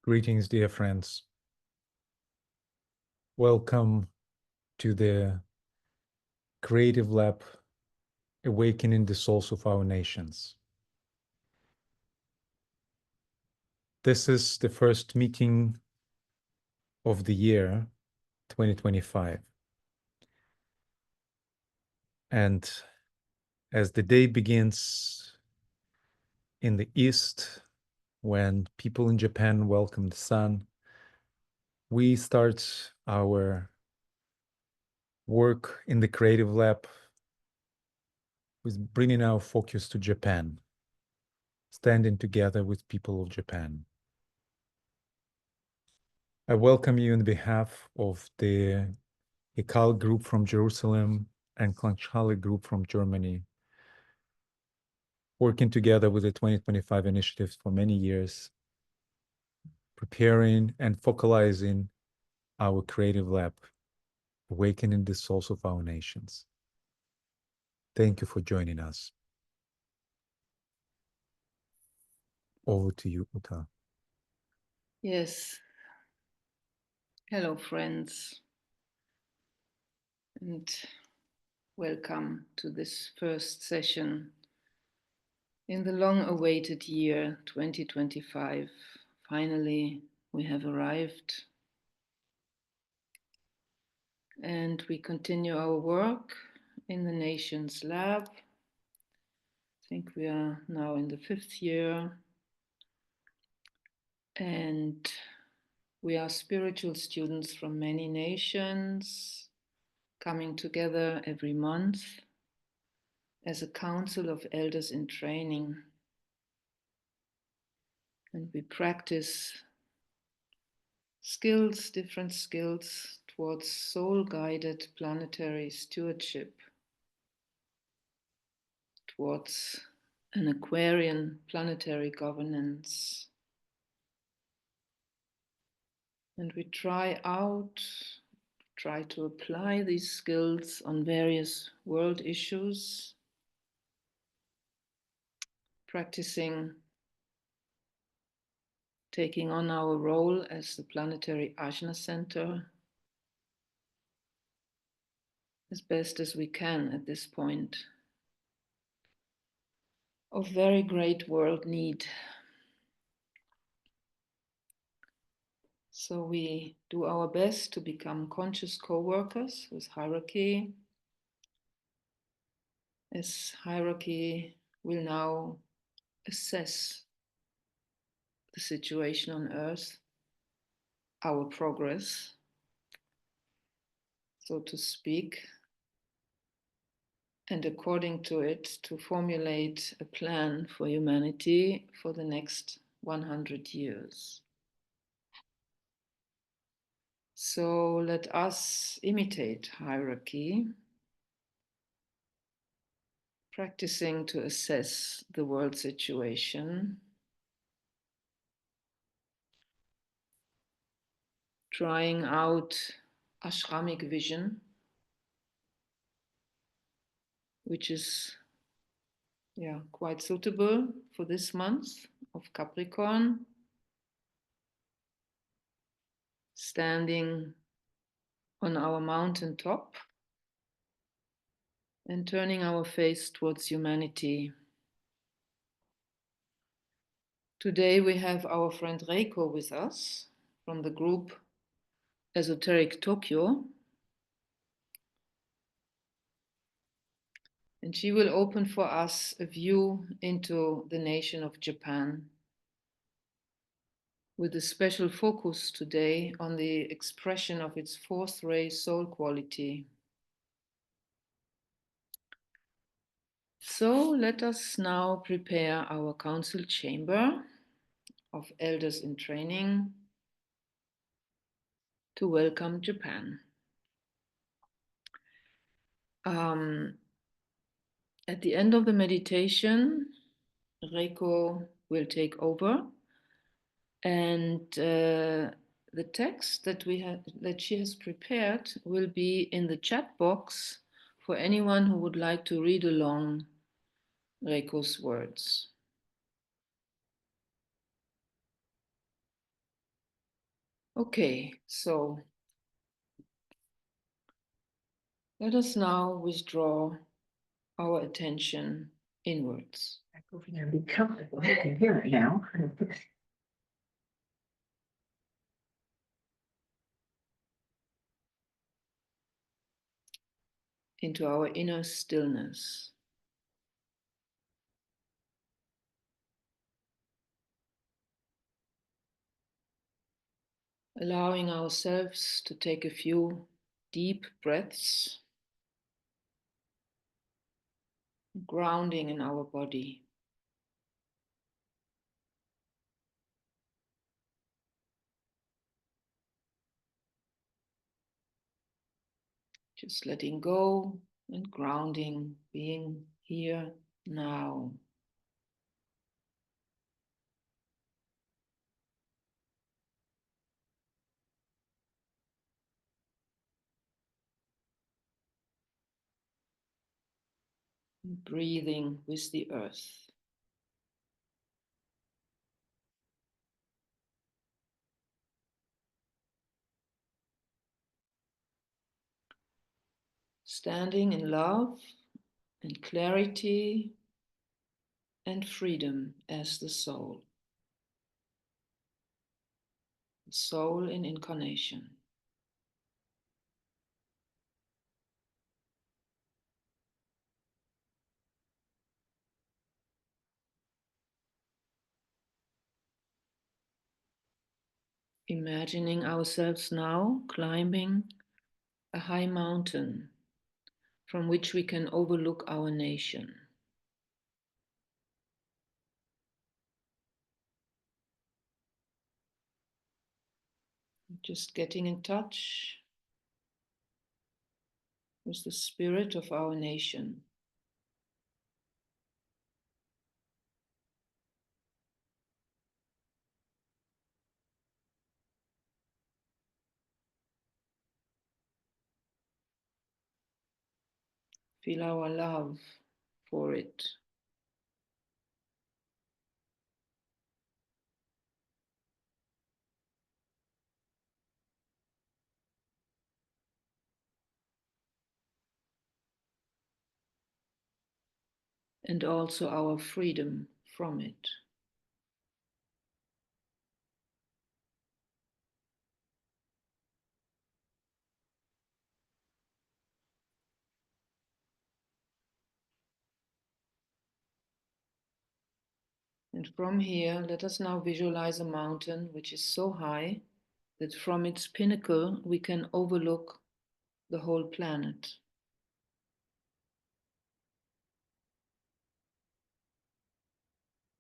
Greetings, dear friends. Welcome to the Creative Lab, Awakening the Souls of Our Nations. This is the first meeting of the year 2025. And as the day begins in the East, when people in Japan welcome the sun, we start our work in the Creative Lab with bringing our focus to Japan, standing together with people of Japan. I welcome you on behalf of the Hechal Group from Jerusalem and Klangschale Group from Germany, working together with the 2025 initiatives for many years, preparing and focalizing our creative lab, awakening the souls of our nations. Thank you for joining us. Over to you, Uta. Yes. Hello, friends, and welcome to this first session in the long-awaited year 2025. Finally, we have arrived, and we continue our work in the Nations Lab. I think we are now in the 5th year, and we are spiritual students from many nations coming together every month as a council of elders in training. And we practice skills, different skills towards soul-guided planetary stewardship, towards an Aquarian planetary governance. And we try to apply these skills on various world issues, practicing taking on our role as the planetary Ajna Center as best as we can at this point of very great world need. So we do our best to become conscious co-workers with hierarchy, as hierarchy will now assess the situation on Earth, our progress, so to speak, and according to it, to formulate a plan for humanity for the next 100 years. So let us imitate hierarchy, practicing to assess the world situation, trying out ashramic vision, which is quite suitable for this month of Capricorn. Standing on our mountain top and turning our face towards humanity. Today we have our friend Reiko with us from the group Esoteric Tokyo. And she will open for us a view into the nation of Japan, with a special focus today on the expression of its fourth ray soul quality. So let us now prepare our council chamber of elders in training to welcome Japan. At the end of the meditation, Reiko will take over, and the text that she has prepared will be in the chat box for anyone who would like to read along Reiko's words. Okay, so let us now withdraw our attention inwards. Over there, be comfortable. You can hear it now. Into our inner stillness. Allowing ourselves to take a few deep breaths, grounding in our body. Just letting go and grounding, being here now. Breathing with the earth. Standing in love and clarity and freedom as the soul. The soul in incarnation. Imagining ourselves now climbing a high mountain from which we can overlook our nation. Just getting in touch with the spirit of our nation. Feel our love for it. And also our freedom from it. And from here, let us now visualize a mountain which is so high that from its pinnacle we can overlook the whole planet.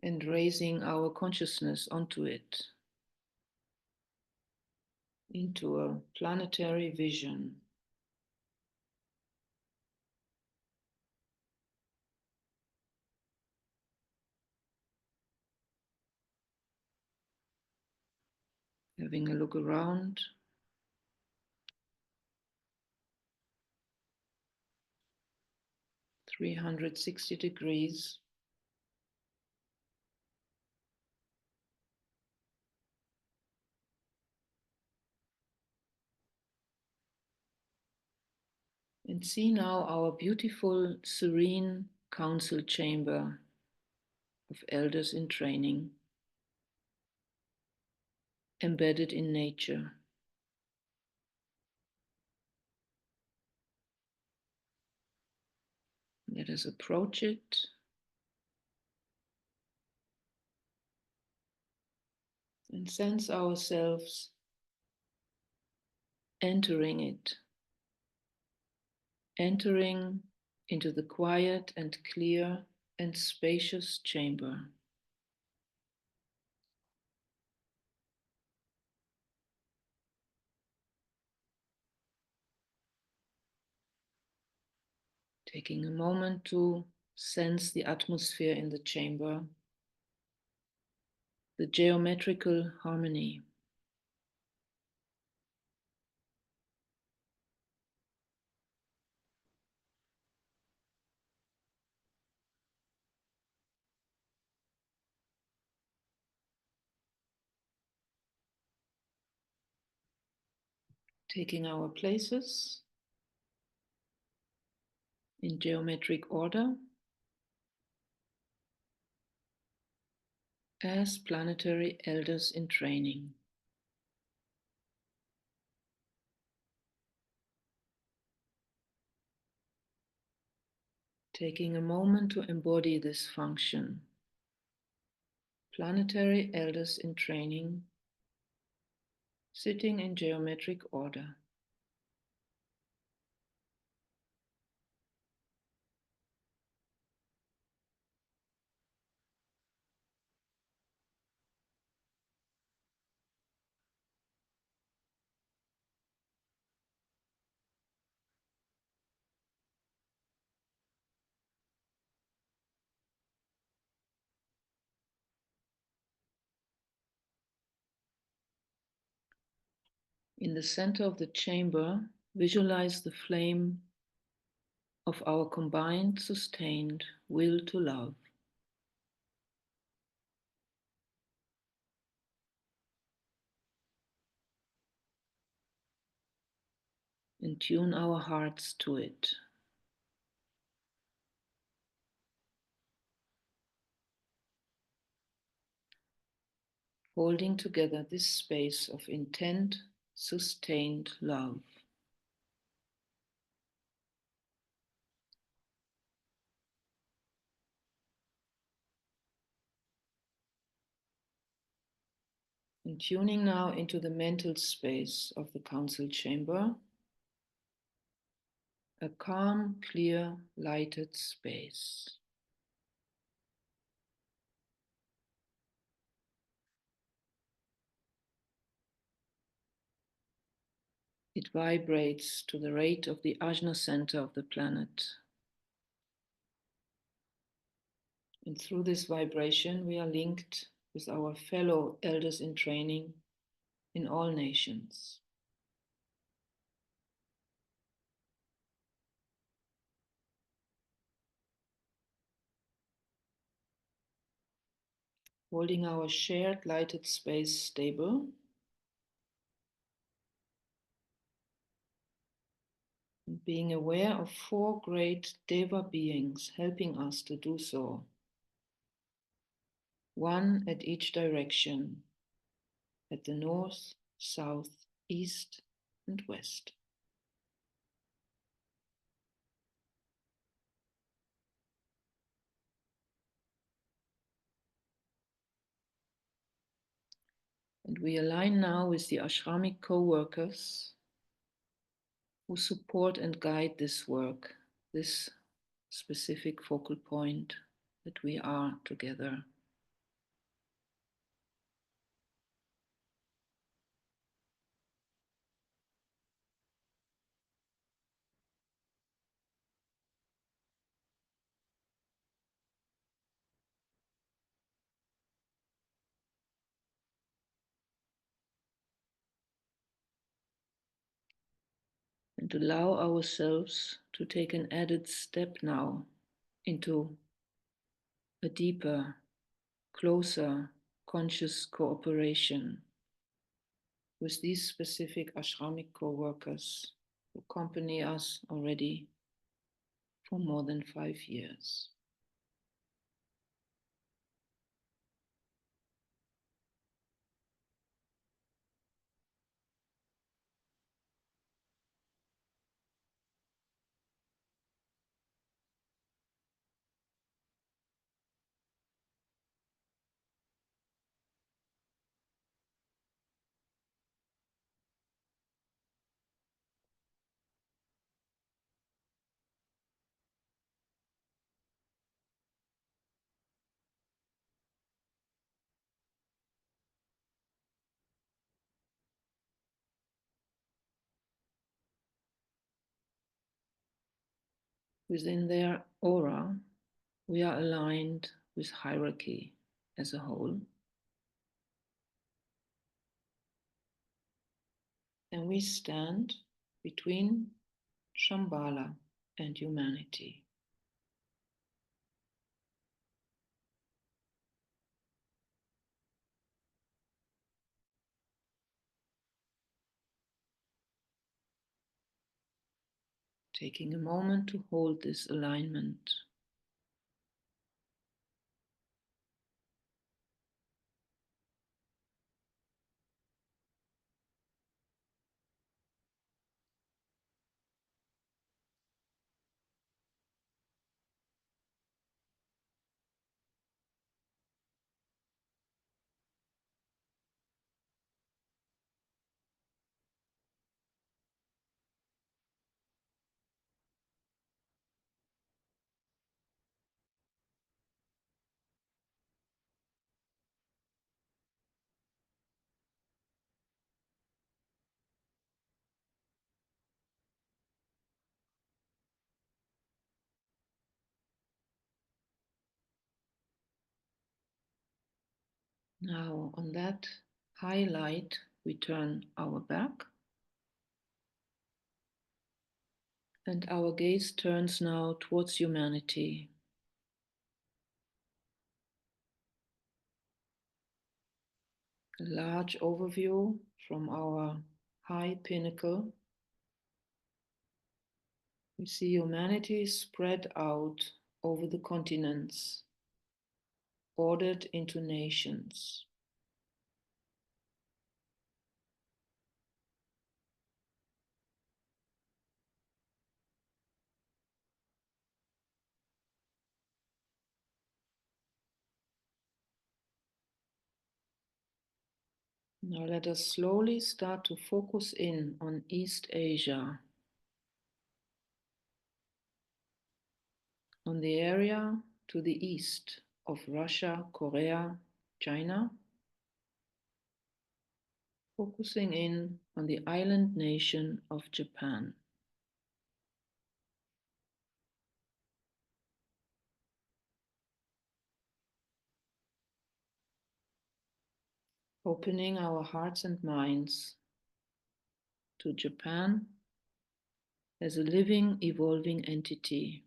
And raising our consciousness onto it, into a planetary vision. Having a look around. 360 degrees. And see now our beautiful, serene council chamber of elders in training, embedded in nature. Let us approach it. And sense ourselves entering it, entering into the quiet and clear and spacious chamber. Taking a moment to sense the atmosphere in the chamber, the geometrical harmony. taking our places in geometric order as planetary elders in training. Taking a moment to embody this function. Planetary elders in training, sitting in geometric order. In the center of the chamber, visualize the flame of our combined, sustained will to love. And tune our hearts to it. Holding together this space of intent, sustained love. And tuning now into the mental space of the council chamber, a calm, clear, lighted space. It vibrates to the rate of the ajna center of the planet. And through this vibration, we are linked with our fellow elders in training in all nations. Holding our shared lighted space stable, and being aware of 4 great Deva beings helping us to do so. 1 at each direction, at the north, south, east, and west. And we align now with the ashramic co-workers who support and guide this work, this specific focal point that we are together. And allow ourselves to take an added step now into a deeper, closer, conscious cooperation with these specific ashramic co-workers who accompany us already for more than 5 years. Within their aura, we are aligned with hierarchy as a whole. And we stand between Shambhala and humanity. Taking a moment to hold this alignment. Now, on that highlight, we turn our back. And our gaze turns now towards humanity. A large overview from our high pinnacle. We see humanity spread out over the continents, ordered into nations. Now let us slowly start to focus in on East Asia, on the area to the east of Russia, Korea, China, focusing in on the island nation of Japan. Opening our hearts and minds to Japan as a living, evolving entity.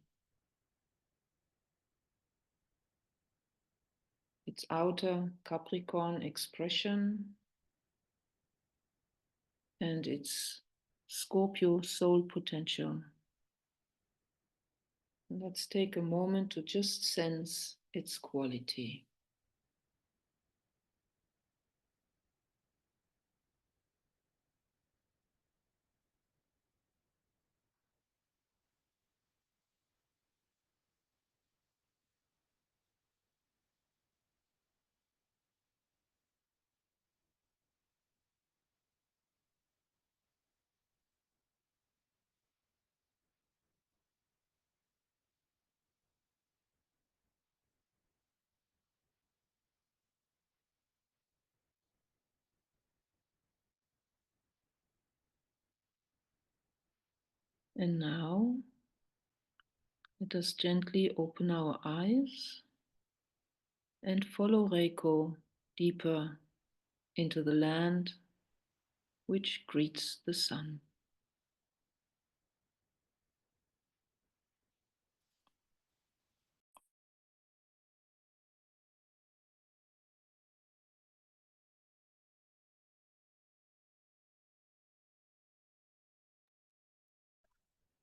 Its outer Capricorn expression and its Scorpio soul potential. And let's take a moment to just sense its quality. And now, let us gently open our eyes and follow Reiko deeper into the land which greets the sun.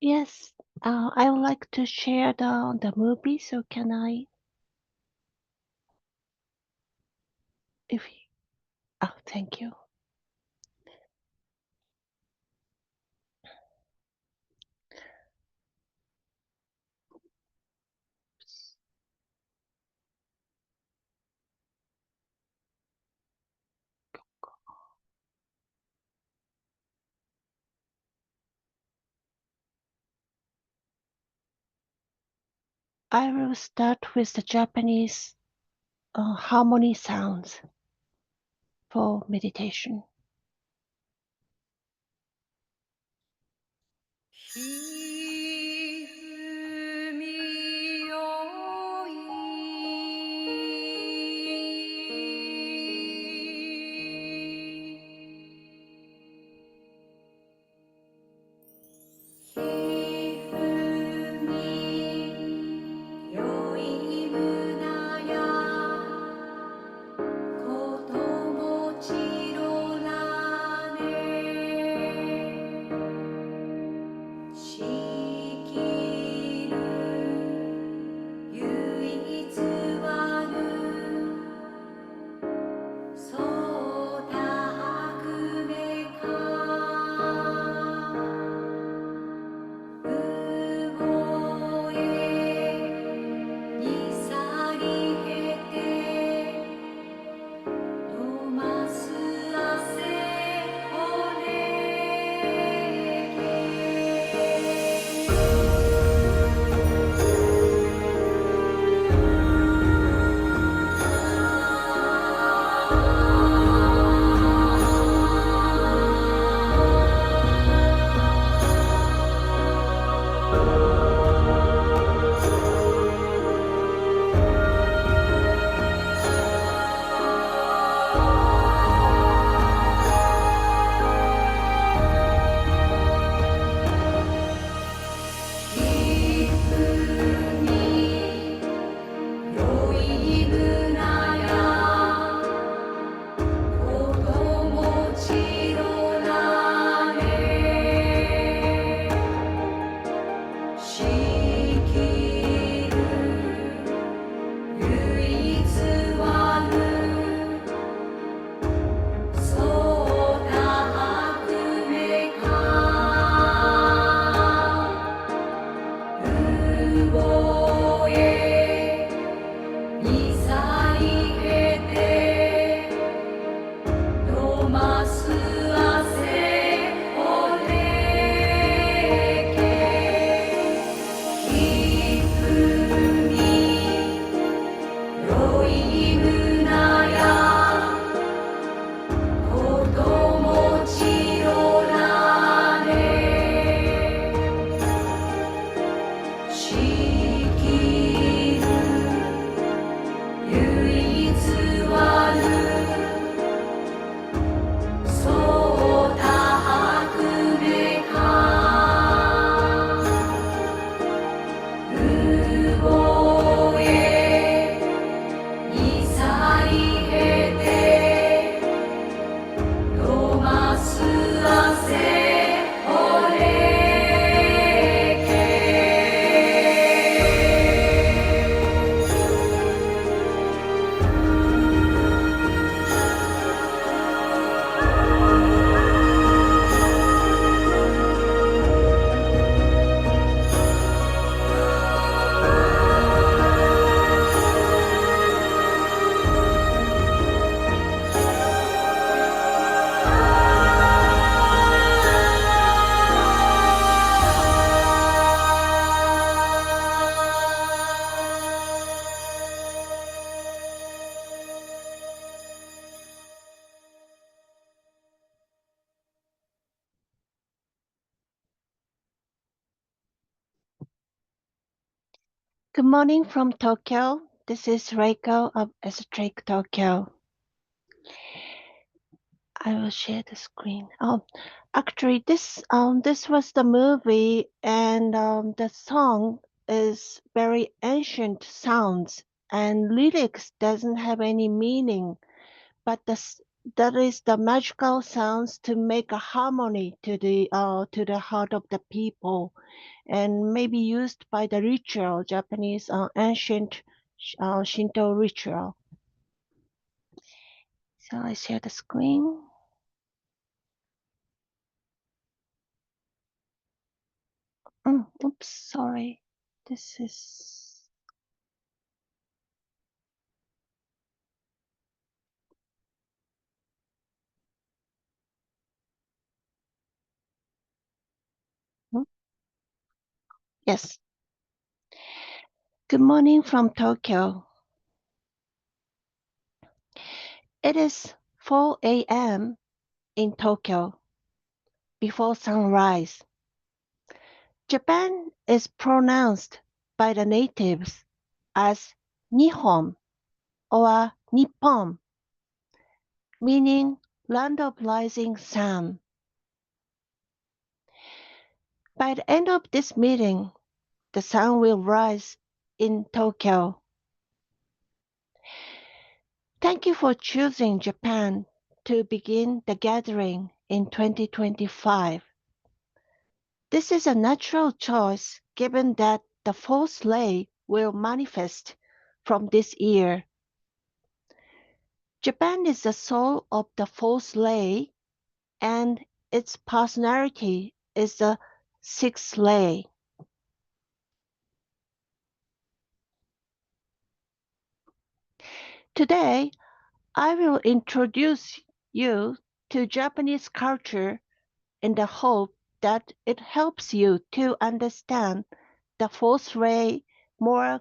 Yes, I would like to share the movie. So can I? If oh, thank you. I will start with the Japanese harmony sounds for meditation. ひふみよいひふみよいむなやこともちろなねし母へにさりげて飲ます汗をれけひふみよいむなや子供ちろなれしきる唯一はるそうたはくめかうぼえにさりへて飲ます汗をれけGood morning from Tokyo. This is Reiko of Esoteric Tokyo. I will share the screen. Actually, this was the movie, and the song is very ancient sounds, and lyrics doesn't have any meaning, but that is the magical sounds to make a harmony to the heart of the people, and maybe used by the ritual Japanese ancient Shinto ritual. So I share the screen. Oops, sorry. This is yes. Good morning from Tokyo. It is 4 a.m. in Tokyo before sunrise. Japan is pronounced by the natives as Nihon or Nippon, meaning land of rising sun. By the end of this meeting, the sun will rise in Tokyo. Thank you for choosing Japan to begin the gathering in 2025. This is a natural choice given that the fourth lay will manifest from this year. Japan is the soul of the fourth lay, and its personality is the sixth lay. Today, I will introduce you to Japanese culture in the hope that it helps you to understand the fourth ray more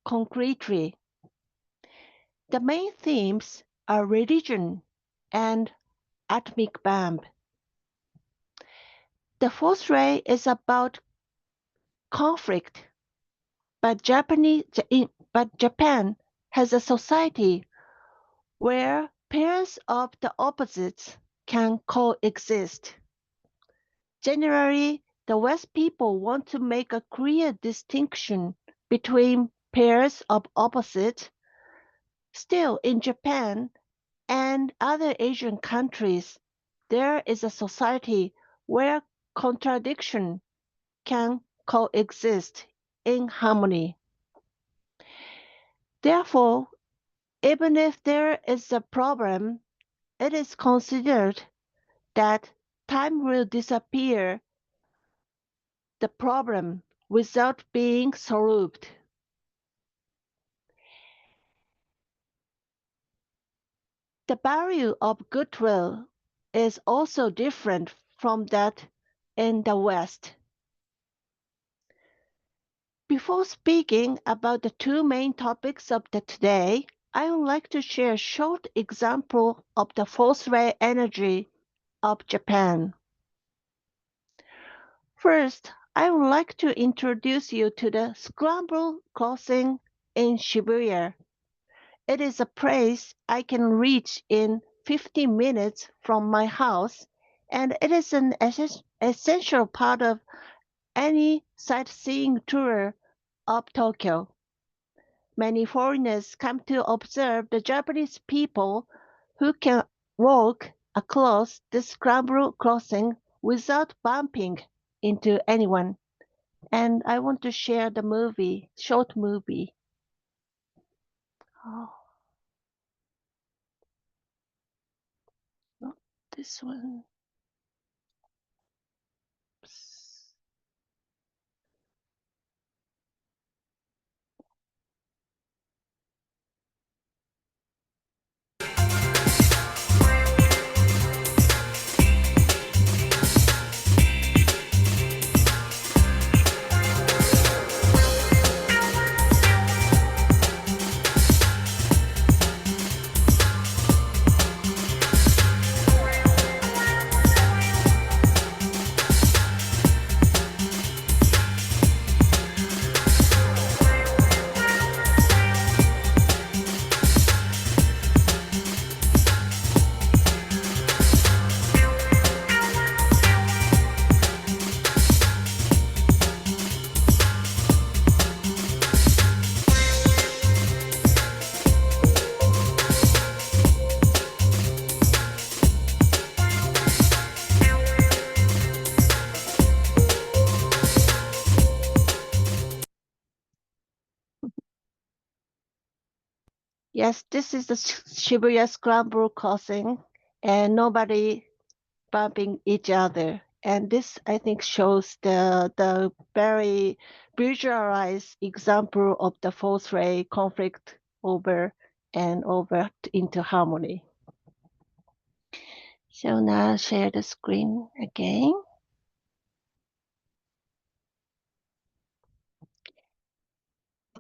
concretely. The main themes are religion and atomic bomb. The fourth ray is about conflict, but Japan has a society where pairs of the opposites can coexist. Generally, the West people want to make a clear distinction between pairs of opposites. Still, in Japan and other Asian countries, there is a society where contradiction can coexist in harmony. Therefore, even if there is a problem, it is considered that time will disappear the problem without being solved. The value of goodwill is also different from that in the West. Before speaking about the two main topics of the today, I would like to share a short example of the fourth-ray energy of Japan. First, I would like to introduce you to the Scramble Crossing in Shibuya. It is a place I can reach in 15 minutes from my house, and it is an essential part of any sightseeing tour of Tokyo. Many foreigners come to observe the Japanese people who can walk across the Scramble Crossing without bumping into anyone. And I want to share the short movie. Oh, not this one. Yes, this is the Shibuya Scramble Crossing, and nobody bumping each other. And this, I think, shows the very visualized example of the fourth ray conflict over and over into harmony. So now share the screen again.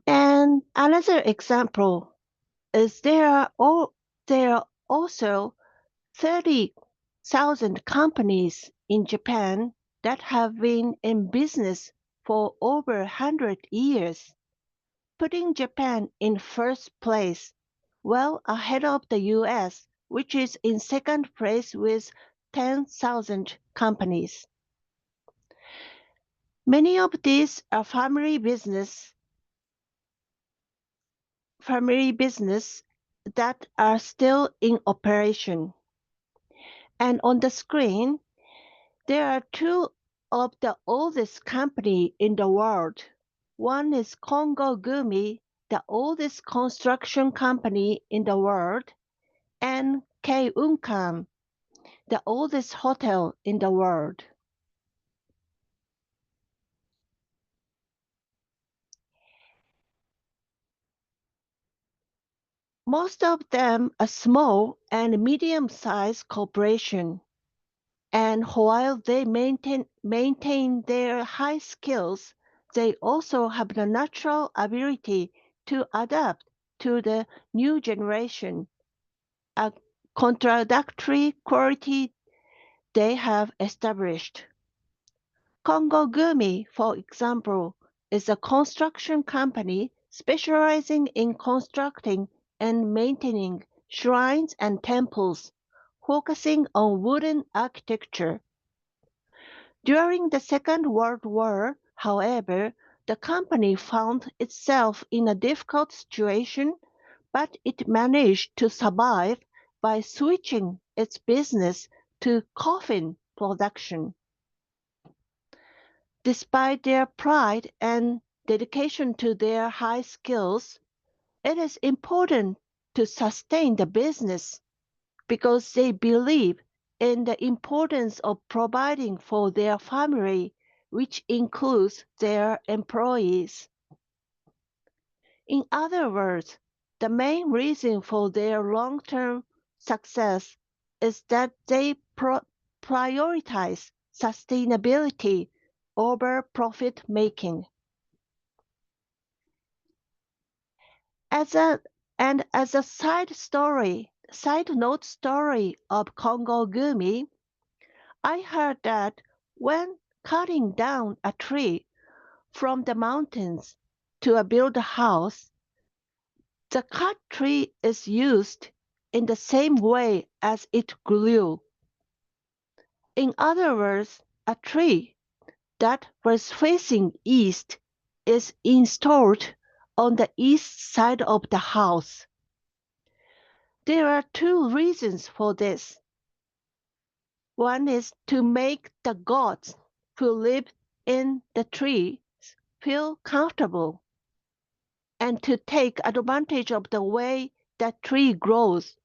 And another example is there are also 30,000 companies in Japan that have been in business for over 100 years, putting Japan in first place, well ahead of the US, which is in second place with 10,000 companies. Many of these are family business that are still in operation. And on the screen, there are two of the oldest company in the world. One is Kongo Gumi, the oldest construction company in the world, and K-Unkan, the oldest hotel in the world. Most of them are small and medium-sized corporations, and while they maintain their high skills, they also have the natural ability to adapt to the new generation, a contradictory quality they have established. Kongo Gumi, for example, is a construction company specializing in constructing and maintaining shrines and temples, focusing on wooden architecture. During the Second World War, however, the company found itself in a difficult situation, but it managed to survive by switching its business to coffin production. Despite their pride and dedication to their high skills, it is important to sustain the business because they believe in the importance of providing for their family which includes their employees. In other words, the main reason for their long-term success is that they prioritize sustainability over profit making. As a side note story of Congo Gumi, I heard that when cutting down a tree from the mountains to build a house, the cut tree is used in the same way as it grew. In other words, a tree that was facing east is installed on the east side of the house. There are two reasons for this. One is to make the gods who live in the tree feel comfortable and to take advantage of the way that tree grows.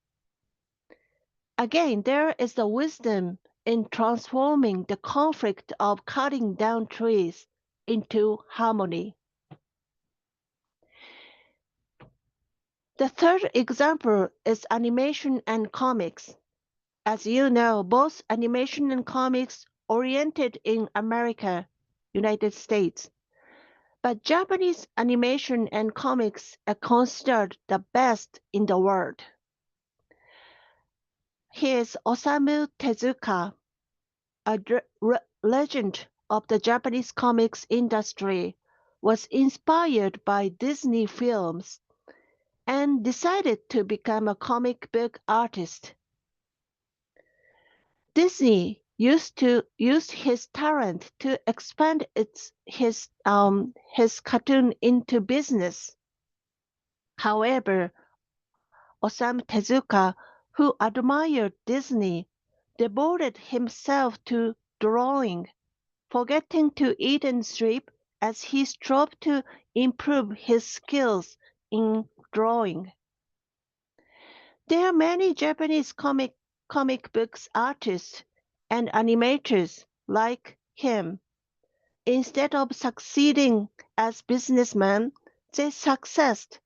Again, there is the wisdom in transforming the conflict of cutting down trees into harmony. The third example is animation and comics. As you know, both animation and comics oriented in America, United States. But Japanese animation and comics are considered the best in the world. Here's Osamu Tezuka, a legend of the Japanese comics industry, was inspired by Disney films and decided to become a comic book artist. Disney used his talent to expand his cartoon into business. However, Osamu Tezuka, who admired Disney, devoted himself to drawing, forgetting to eat and sleep as he strove to improve his skills in drawing. There are many Japanese comic books artists and animators like him. Instead of succeeding as businessmen, they succeeded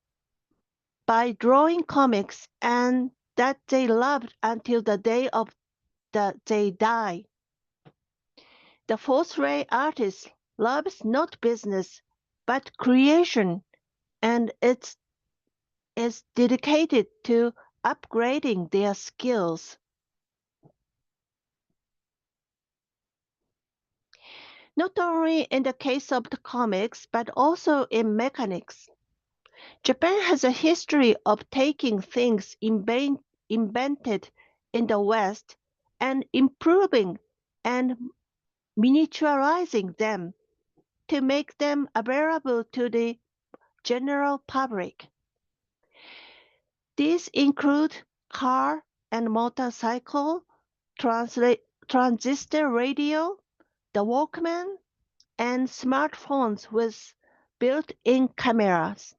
by drawing comics and that they loved until the day of they die. The fourth-rate artist loves not business but creation and is dedicated to upgrading their skills. Not only in the case of the comics, but also in mechanics. Japan has a history of taking things invented in the West and improving and miniaturizing them to make them available to the general public. These include car and motorcycle, transistor radio, the Walkman, and smartphones with built-in cameras.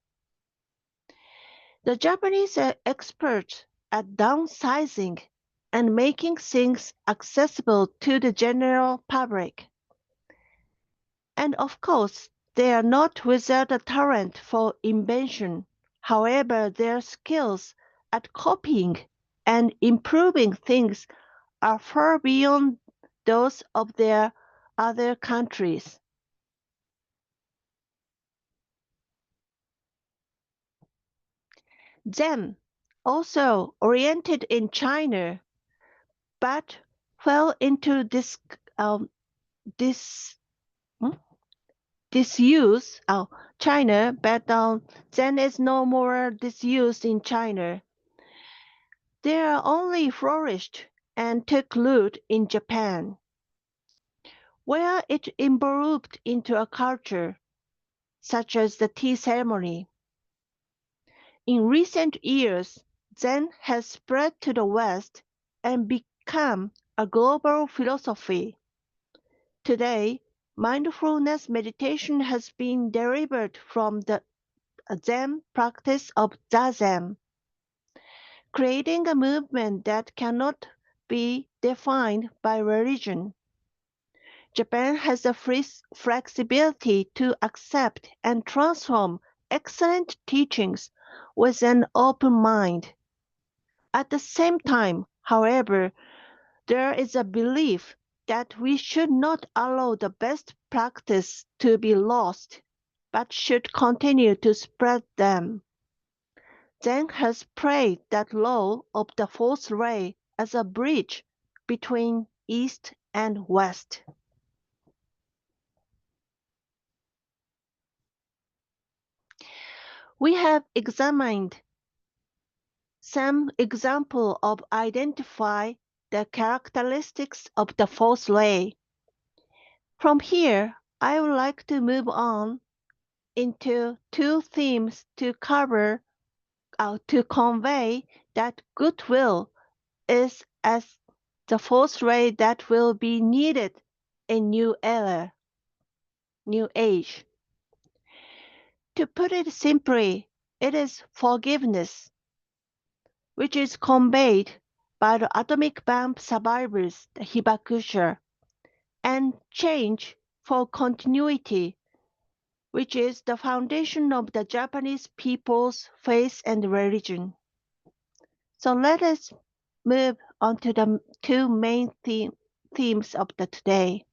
The Japanese are experts at downsizing and making things accessible to the general public. And of course, they are not without a talent for invention. However, their skills at copying and improving things are far beyond those of their other countries. Zen, also oriented in China, but fell into disuse. China, but Zen is no more disused in China. They are only flourished and took root in Japan, where it evolved into a culture, such as the tea ceremony. In recent years, Zen has spread to the West and become a global philosophy. Today, mindfulness meditation has been derived from the Zen practice of Zazen, creating a movement that cannot be defined by religion. Japan has the flexibility to accept and transform excellent teachings with an open mind. At the same time, however, there is a belief that we should not allow the best practice to be lost, but should continue to spread them. Zen has praised that law of the fourth ray as a bridge between East and West. We have examined some example of identify the characteristics of the fourth ray. From here, I would like to move on into two themes to convey that goodwill is as the fourth ray that will be needed in new age. To put it simply, it is forgiveness, which is conveyed by the atomic bomb survivors, the Hibakusha, and change for continuity, which is the foundation of the Japanese people's faith and religion. So let us move on to the two main themes of the today.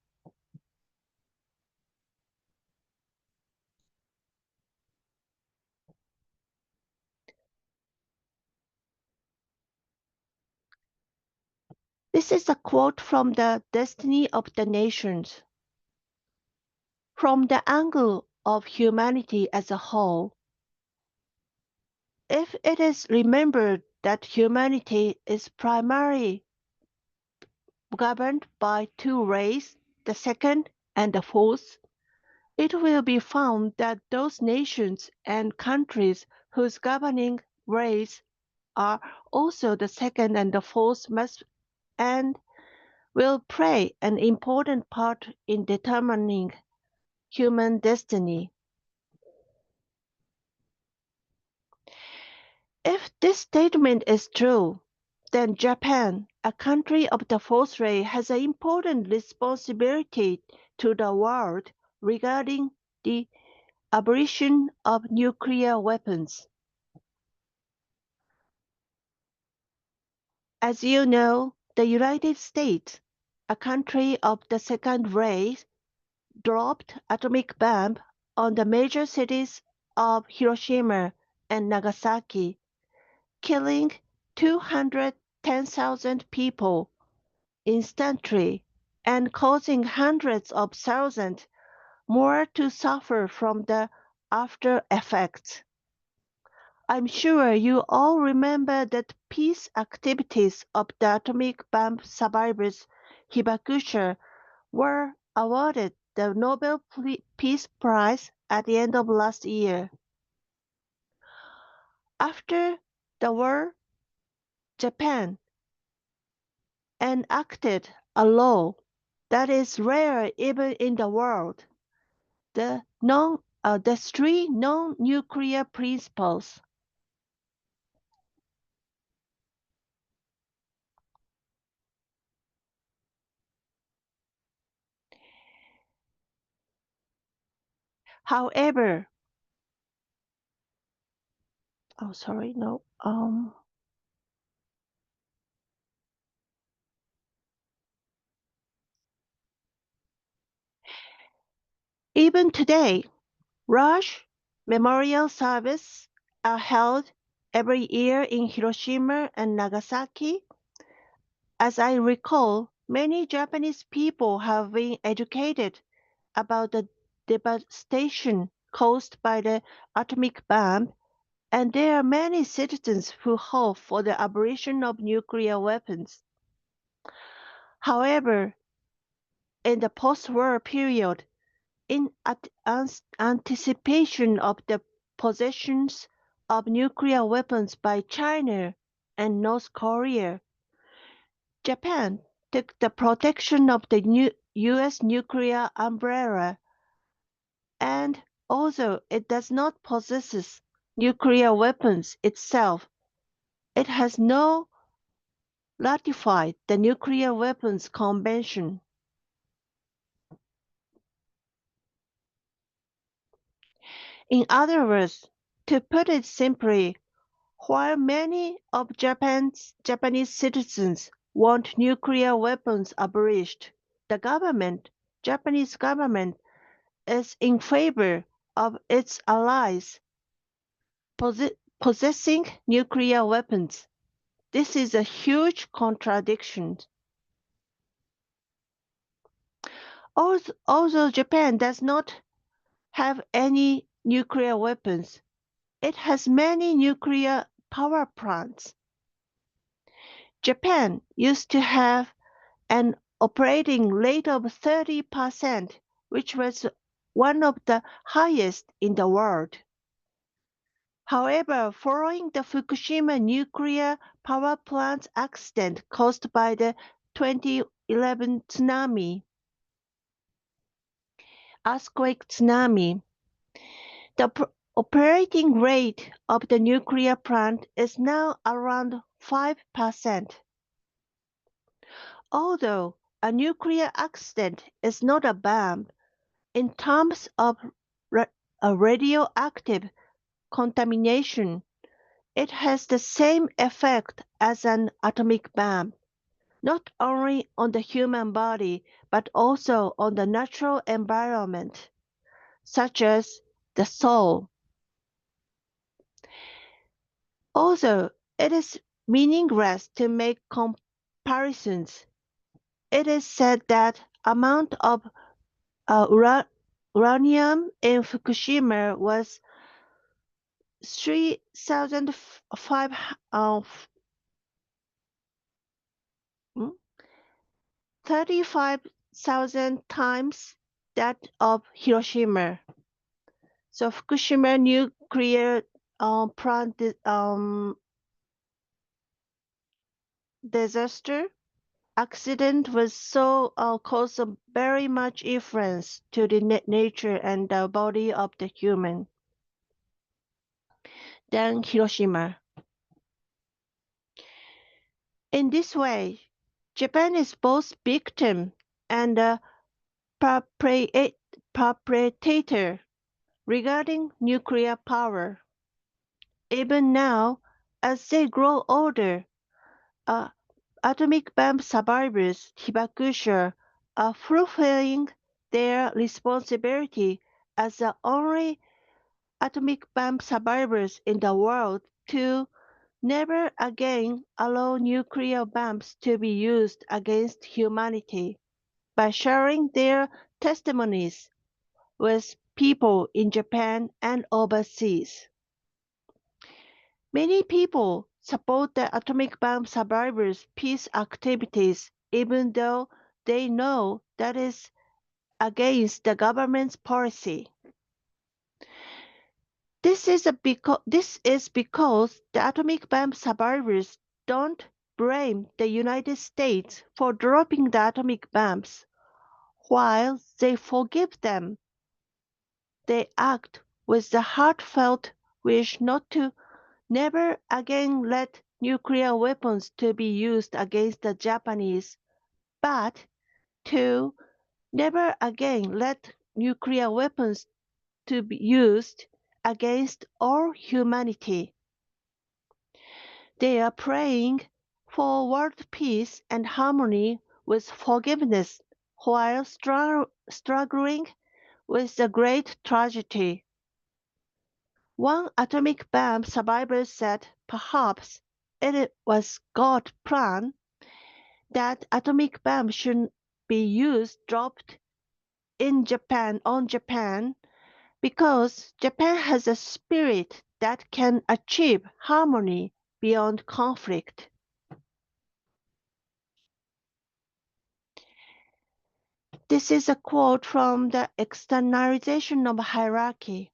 This is a quote from the Destiny of the Nations. From the angle of humanity as a whole, if it is remembered that humanity is primarily governed by two rays, the second and the fourth, it will be found that those nations and countries whose governing rays are also the second and the fourth must and will play an important part in determining human destiny. If this statement is true, then Japan, a country of the fourth ray, has an important responsibility to the world regarding the abolition of nuclear weapons. As you know, the United States, a country of the second ray, dropped atomic bomb on the major cities of Hiroshima and Nagasaki, killing 210,000 people instantly and causing hundreds of thousands more to suffer from the after effects. I'm sure you all remember that peace activities of the atomic bomb survivors Hibakusha were awarded the Nobel Peace Prize at the end of last year. After the war, Japan enacted a law that is rare even in the world, the three non-nuclear principles. However, oh sorry, no. Even today, Rush memorial services are held every year in Hiroshima and Nagasaki. As I recall, many Japanese people have been educated about the devastation caused by the atomic bomb, and there are many citizens who hope for the abolition of nuclear weapons. However, in the post-war period, in anticipation of the possessions of nuclear weapons by China and North Korea, Japan took the protection of the U.S. nuclear umbrella, and although it does not possess nuclear weapons itself, it has not ratified the Nuclear Weapons Convention. In other words, to put it simply, while many of Japanese citizens want nuclear weapons abolished, the Japanese government, is in favor of its allies possessing nuclear weapons. This is a huge contradiction. Although Japan does not have any nuclear weapons, it has many nuclear power plants. Japan used to have an operating rate of 30%, which was one of the highest in the world. However, following the Fukushima nuclear power plant accident caused by the 2011 earthquake tsunami, the operating rate of the nuclear plant is now around 5%. Although a nuclear accident is not a bomb, in terms of a radioactive contamination, it has the same effect as an atomic bomb, not only on the human body but also on the natural environment, such as the soul. Although it is meaningless to make comparisons, it is said that amount of uranium in Fukushima was 35,000 times that of Hiroshima. So Fukushima nuclear plant disaster accident was so caused very much influence to the nature and the body of the human than Hiroshima. In this way, Japan is both victim and perpetrator regarding nuclear power. Even now, as they grow older, atomic bomb survivors, hibakusha, are fulfilling their responsibility as the only atomic bomb survivors in the world to never again allow nuclear bombs to be used against humanity by sharing their testimonies with people in Japan and overseas. Many people support the atomic bomb survivors' peace activities even though they know that is against the government's policy. This is because the atomic bomb survivors don't blame the United States for dropping the atomic bombs. While they forgive them, they act with the heartfelt wish not to never again let nuclear weapons to be used against the Japanese, but to never again let nuclear weapons to be used against all humanity. They are praying for world peace and harmony with forgiveness while struggling with the great tragedy. One atomic bomb survivor said perhaps it was God's plan that atomic bombs should be dropped in Japan because Japan has a spirit that can achieve harmony beyond conflict. This is a quote from the Externalization of Hierarchy.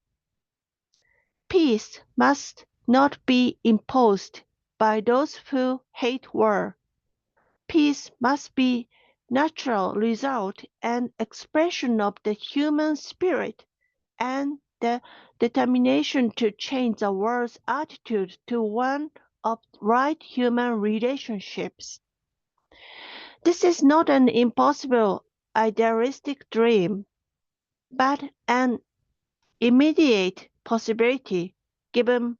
Peace must not be imposed by those who hate war. Peace must be natural result and expression of the human spirit and the determination to change the world's attitude to one of right human relationships. This is not an impossible idealistic dream, but an immediate possibility given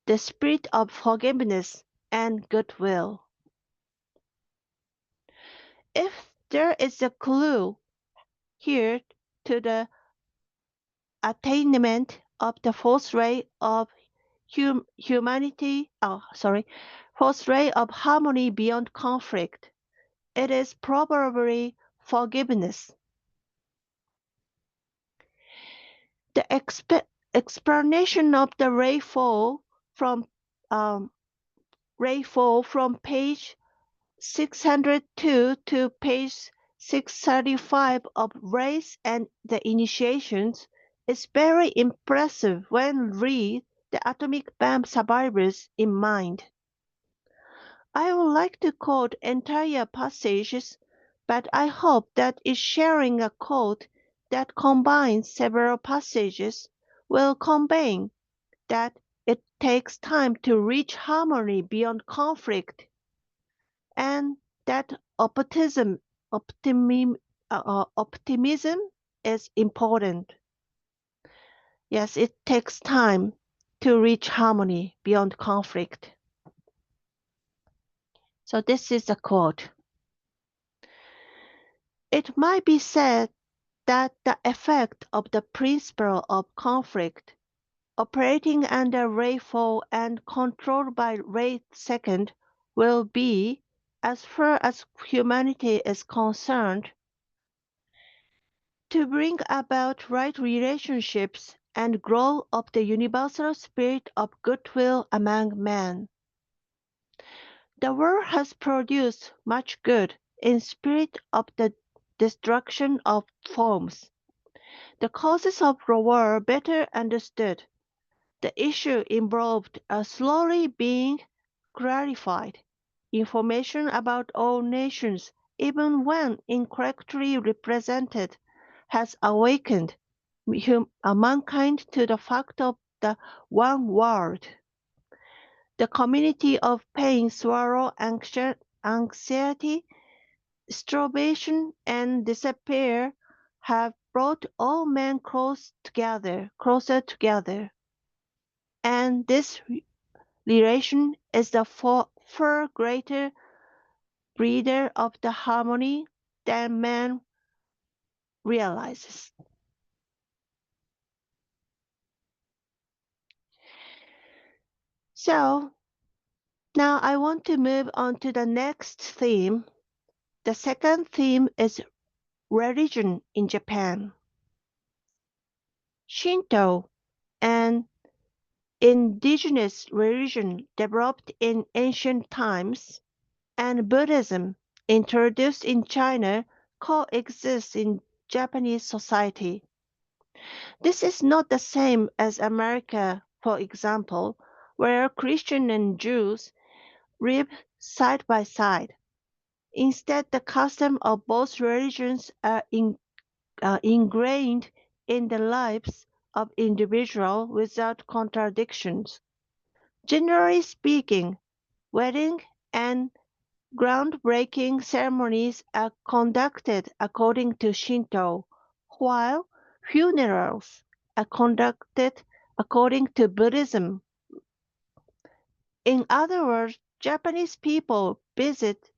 the spirit of forgiveness and goodwill. If there is a clue here to the attainment of the fourth ray of fourth ray of harmony beyond conflict, it is probably forgiveness. The explanation of the rayfall from page 602 to page 635 of Rays and the Initiations is very impressive when read the atomic bomb survivors in mind. I would like to quote entire passages, but I hope that sharing a quote that combines several passages will convey that it takes time to reach harmony beyond conflict, and that optimism is important. Yes, it takes time to reach harmony beyond conflict. So this is a quote. It might be said that the effect of the principle of conflict operating under ray 4 and controlled by ray 2 will be, as far as humanity is concerned, to bring about right relationships and growth of the universal spirit of goodwill among men. The world has produced much good in spirit of the destruction of forms. The causes of the war better understood, the issue involved are slowly being clarified. Information about all nations, even when incorrectly represented, has awakened mankind to the fact of the one world. The community of pain, sorrow, anxiety, starvation, and despair have brought all men closer together. And this relation is the far greater breeder of the harmony than man realizes. So now I want to move on to the next theme. The second theme is religion in Japan. Shinto, an indigenous religion developed in ancient times, and Buddhism, introduced in China, coexist in Japanese society. This is not the same as America, for example, where Christians and Jews live side by side. Instead, the custom of both religions are ingrained in the lives of individuals without contradictions. Generally speaking, wedding and groundbreaking ceremonies are conducted according to Shinto, while funerals are conducted according to Buddhism. In other words, Japanese people visit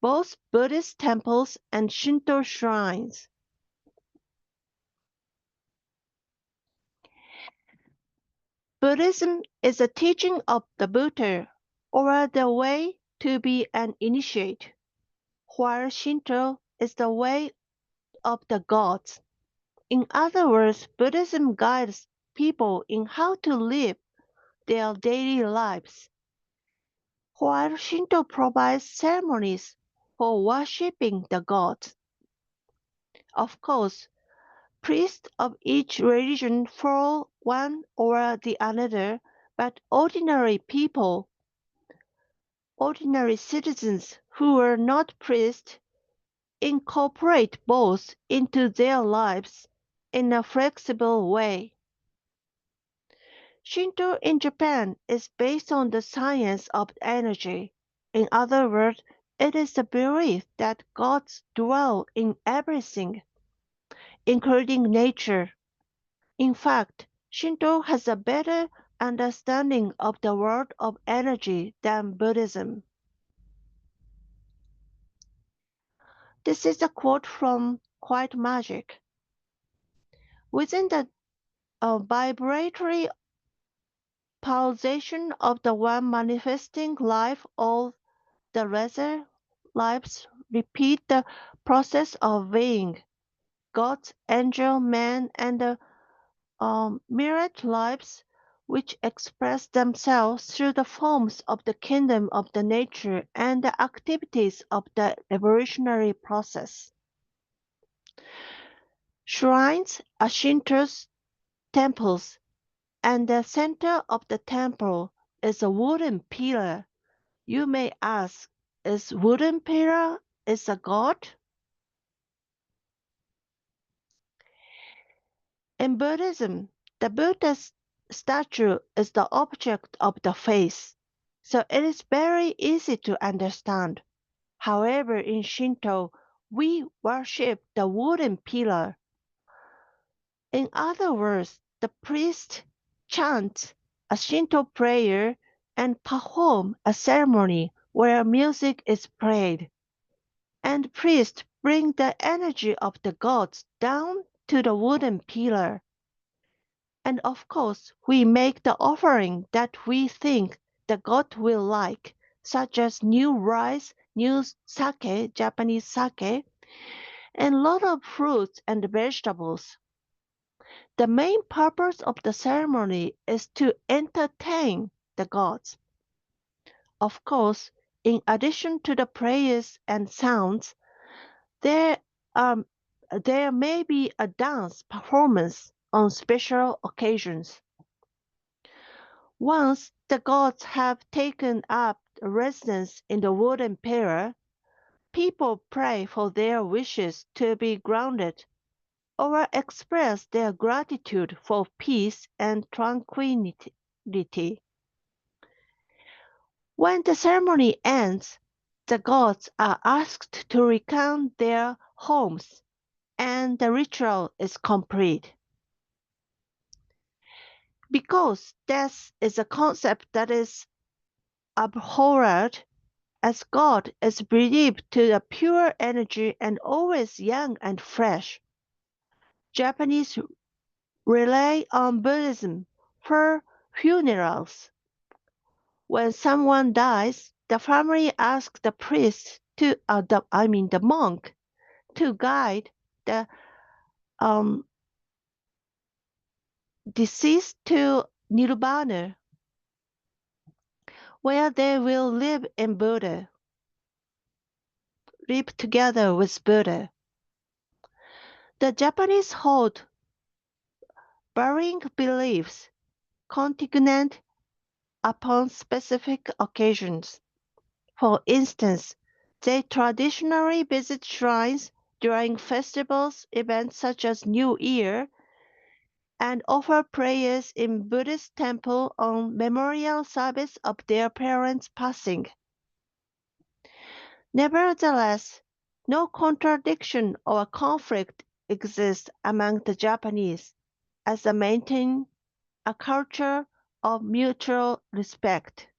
both Buddhist temples and Shinto shrines. Buddhism is a teaching of the Buddha, or the way to be an initiate, while Shinto is the way of the gods. In other words, Buddhism guides people in how to live their daily lives, while Shinto provides ceremonies for worshipping the gods. Of course, priests of each religion follow one or the other, but ordinary people, ordinary citizens who are not priests, incorporate both into their lives in a flexible way. Shinto in Japan is based on the science of energy. In other words, it is the belief that gods dwell in everything, including nature. In fact, Shinto has a better understanding of the world of energy than Buddhism. This is a quote from Quiet Magic. Within the vibratory pulsation of the one manifesting life, all the lesser lives repeat the process of being. Gods, angel, man, and the myriad lives which express themselves through the forms of the kingdom of the nature and the activities of the evolutionary process. Shrines are Shinto's temples, and the center of the temple is a wooden pillar. You may ask, is wooden pillar is a god? In Buddhism, the Buddha's statue is the object of the faith, so it is very easy to understand. However, in Shinto, we worship the wooden pillar. In other words, the priest chants a Shinto prayer and perform a ceremony where music is played, and priests bring the energy of the gods down to the wooden pillar. And of course, we make the offering that we think the god will like, such as new rice, new sake, Japanese sake, and lot of fruits and vegetables. The main purpose of the ceremony is to entertain the gods. Of course, in addition to the prayers and sounds, there um, there may be a dance performance on special occasions. Once the gods have taken up residence in the wooden pillar, people pray for their wishes to be grounded or express their gratitude for peace and tranquility. When the ceremony ends, the gods are asked to recount their homes and the ritual is complete. Because death is a concept that is abhorred, as God is believed to be pure energy and always young and fresh. Japanese rely on Buddhism for funerals. When someone dies, the family asks the priest the monk, to guide the um, deceased to nirvana, where they will live in Buddha, live together with Buddha. The Japanese hold burying beliefs contingent upon specific occasions. For instance, they traditionally visit shrines during festivals, events such as New Year, and offer prayers in Buddhist temple on memorial service of their parents' passing. Nevertheless, no contradiction or conflict exists among the Japanese, as they maintain a culture of mutual respect.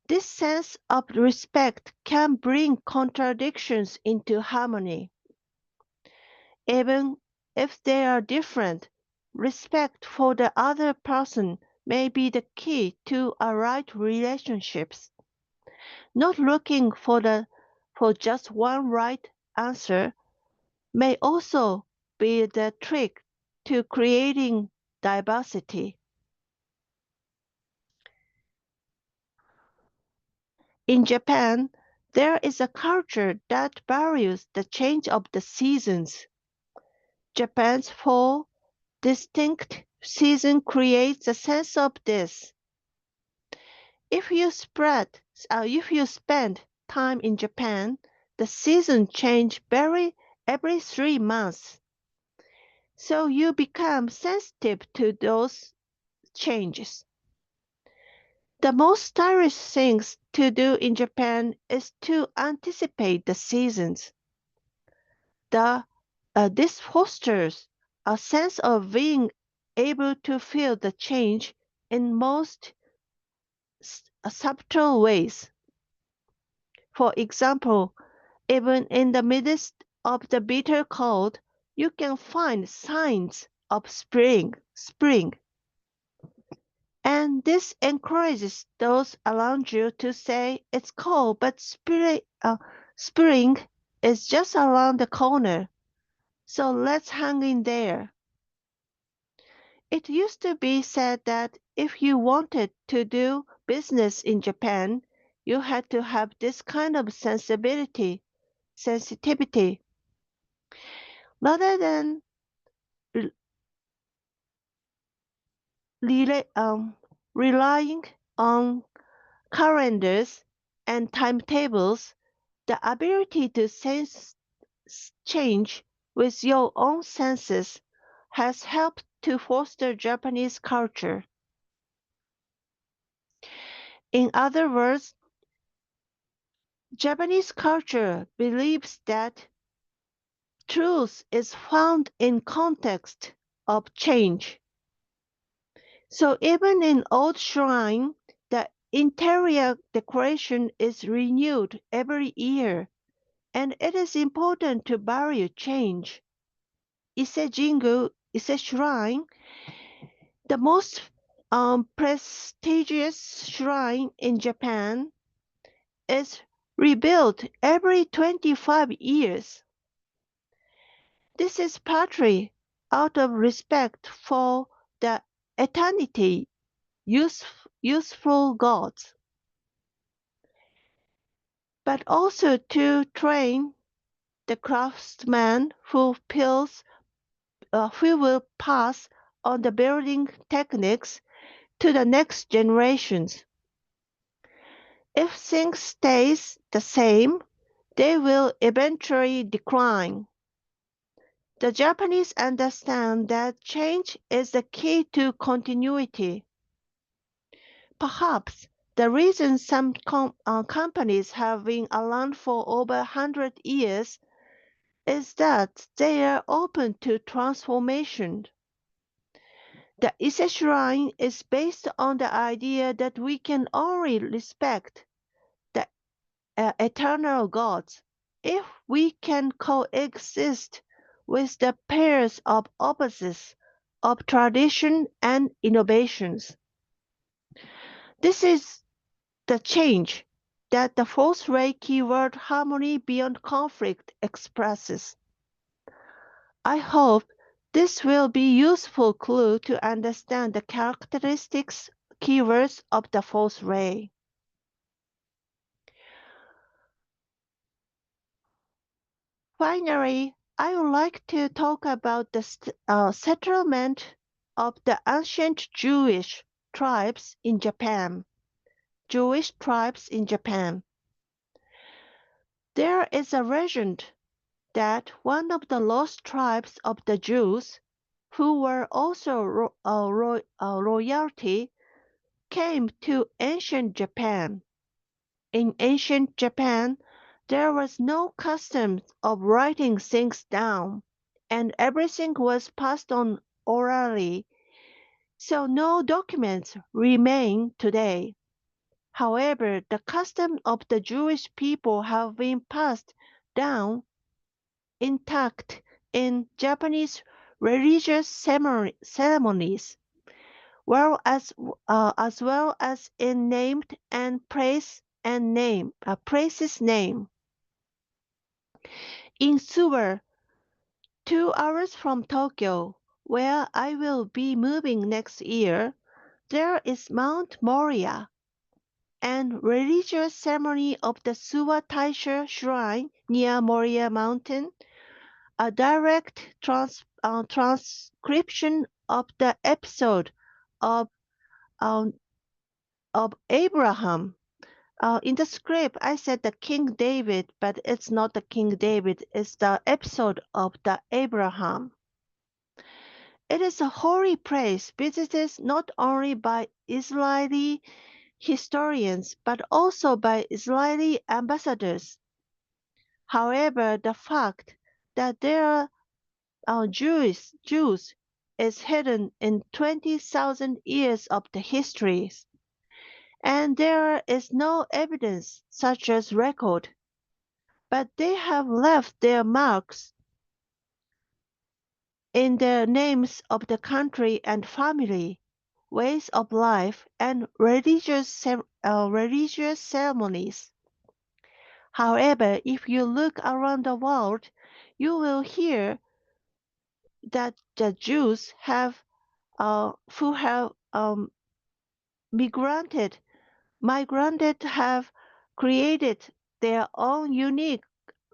This sense of respect can bring contradictions into harmony. Even if they are different, respect for the other person may be the key to a right relationships. Not looking for just one right answer may also be the trick to creating diversity. In Japan, there is a culture that values the change of the seasons. Japan's four distinct seasons creates a sense of this. If you spend time in Japan, the seasons change every 3 months. So you become sensitive to those changes. The most stylish things to do in Japan is to anticipate the seasons. This fosters a sense of being able to feel the change in most subtle ways. For example, even in the midst of the bitter cold, you can find signs of spring. And this encourages those around you to say it's cold, but spring is just around the corner. So let's hang in there. It used to be said that if you wanted to do business in Japan, you had to have this kind of sensitivity, rather than relying on calendars and timetables. The ability to sense change with your own senses has helped to foster Japanese culture. In other words, Japanese culture believes that truth is found in context of change. So even in old shrine, the interior decoration is renewed every year, and it is important to value change. Ise Shrine, the most prestigious shrine in Japan, is rebuilt every 25 years. This is partly out of respect for the eternity useful gods, but also to train the craftsman who will pass on the building techniques to the next generations. If things stays the same, they will eventually decline. The Japanese understand that change is the key to continuity. Perhaps the reason some companies have been around for over 100 years is that they are open to transformation. The Ise Shrine is based on the idea that we can only respect the eternal gods if we can coexist with the pairs of opposites of tradition and innovations. This is the change that the fourth ray keyword harmony beyond conflict expresses. I hope this will be useful clue to understand the characteristics keywords of the fourth ray. Finally, I would like to talk about the settlement of the ancient Jewish tribes in Japan. Jewish tribes in Japan. There is a legend that one of the lost tribes of the Jews, who were also royalty, came to ancient Japan. In ancient Japan, there was no custom of writing things down, and everything was passed on orally, so no documents remain today. However, the custom of the Jewish people have been passed down intact in Japanese religious ceremonies, as well as in named and praises name. In Suwa, 2 hours from Tokyo, where I will be moving next year, there is Mount Moriya, and religious ceremony of the Suwa Taisha Shrine near Moriya Mountain, a direct transcription of the episode of Abraham. In the script, I said the King David, but it's not the King David. It's the episode of the Abraham. It is a holy place visited not only by Israeli historians, but also by Israeli ambassadors. However, the fact that there are Jews is hidden in 20,000 years of the histories, and there is no evidence such as record, but they have left their marks in the names of the country and family, ways of life, and religious ceremonies. However, if you look around the world, you will hear that the Jews who have migrated, have created their own unique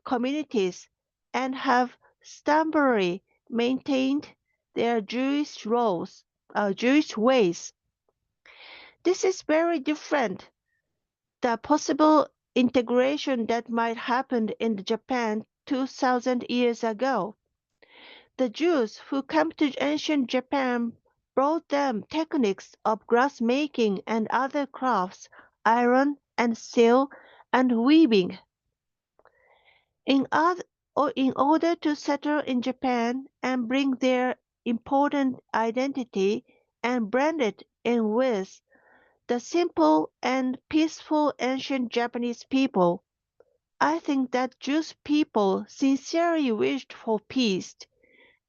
communities and have stubbornly maintained their Jewish ways. This is very different. The possible integration that might happen in Japan 2,000 years ago. The Jews who came to ancient Japan brought them techniques of glassmaking and other crafts, iron and steel and weaving. In, in order to settle in Japan and bring their important identity and brand it in with the simple and peaceful ancient Japanese people, I think that Jewish people sincerely wished for peace,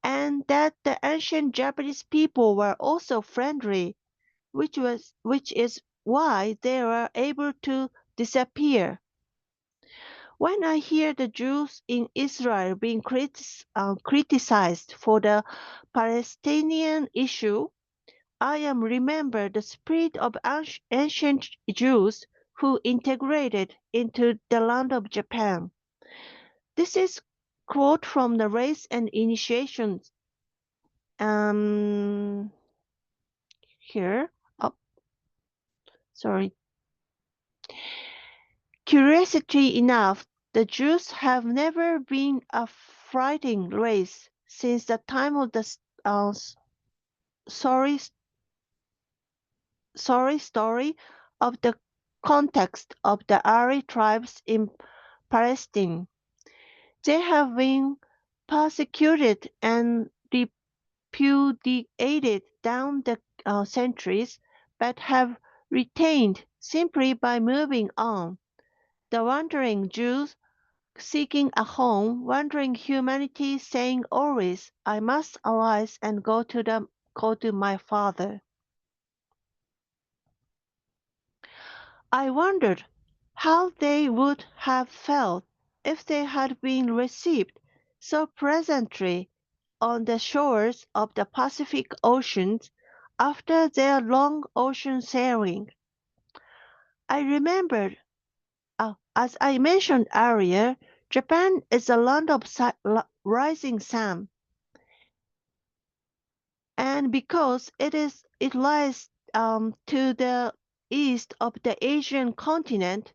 and that the ancient Japanese people were also friendly, which is why they were able to disappear. When I hear the Jews in Israel being criticized for the Palestinian issue, I am remember the spirit of ancient Jews who integrated into the land of Japan. This is quote from the Race and Initiation here. Oh, sorry. Curiosity enough, the Jews have never been a fighting race since the time of the sorry story of the context of the Ari tribes in Palestine. They have been persecuted and repudiated down the centuries, but have retained simply by moving on. The wandering Jews seeking a home, wandering humanity saying always, I must arise and go to my father. I wondered how they would have felt if they had been received so pleasantly on the shores of the Pacific Ocean after their long ocean sailing. I remembered, as I mentioned earlier, Japan is a land of rising sun, and because it lies to the east of the Asian continent,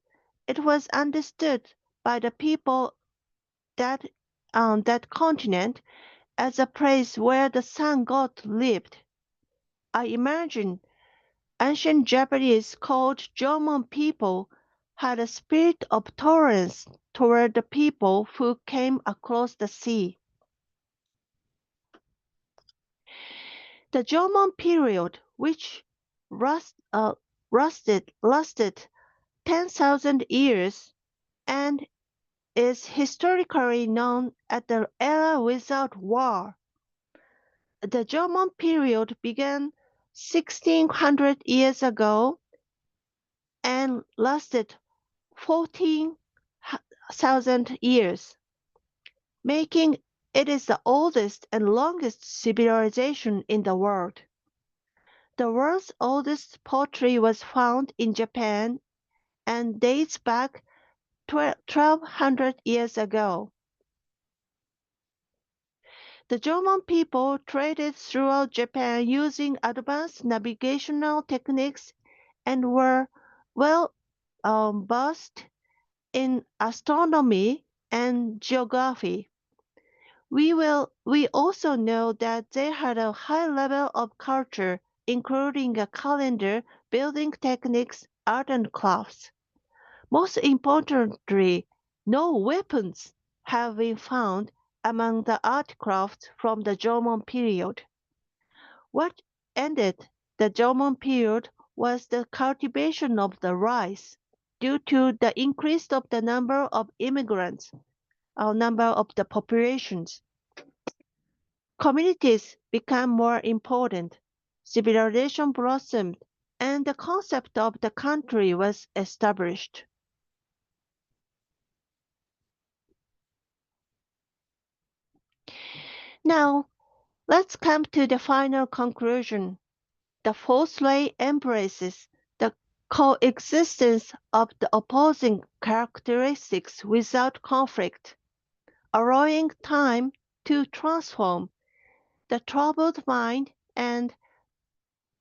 it was understood by the people that that continent as a place where the sun god lived. I imagine ancient Japanese called Jomon people had a spirit of tolerance toward the people who came across the sea. The Jomon period, which lasted 10,000 years and is historically known as the era without war. The Jomon period began 1600 years ago and lasted 14,000 years, making it is the oldest and longest civilization in the world. The world's oldest pottery was found in Japan and dates back 1200 years ago. The Jomon people traded throughout Japan using advanced navigational techniques and were well versed in astronomy and geography. We also know that they had a high level of culture, including a calendar, building techniques, art and crafts. Most importantly, no weapons have been found among the art crafts from the Jomon period. What ended the German period was the cultivation of the rice due to the increase of the number of immigrants, number of the populations. Communities became more important, civilization blossomed, and the concept of the country was established. Now, let's come to the final conclusion. The fourth lay embraces the coexistence of the opposing characteristics without conflict, allowing time to transform the troubled mind and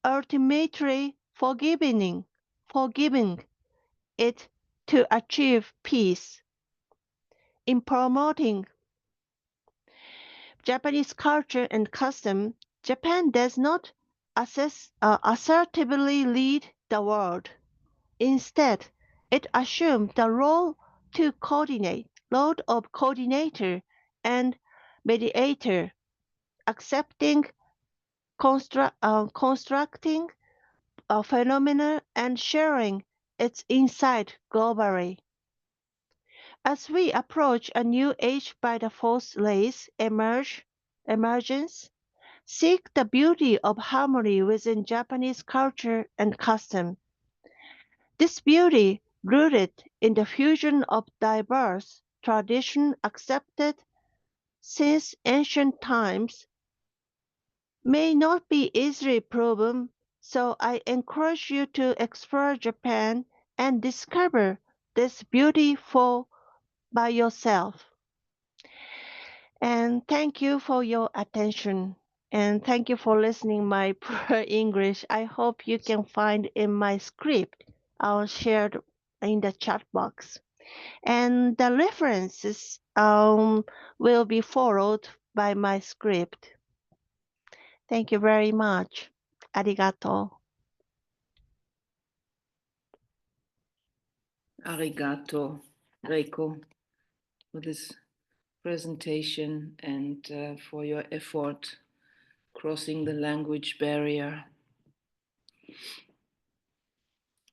ultimately forgiving it to achieve peace. In promoting Japanese culture and custom, Japan does not assertively lead the world. Instead, it assumed the role of coordinator and mediator, accepting, constructing a phenomena and sharing its insight globally. As we approach a new age by the fourth lays emergence, seek the beauty of harmony within Japanese culture and custom. This beauty, rooted in the fusion of diverse traditions accepted since ancient times, may not be easily proven, so I encourage you to explore Japan and discover this beauty by yourself. And thank you for your attention. And thank you for listening my poor English. I hope you can find in my script. I'll share it in the chat box. And the references will be followed by my script. Thank you very much. Arigato. Arigato, Reiko, for this presentation and for your effort crossing the language barrier.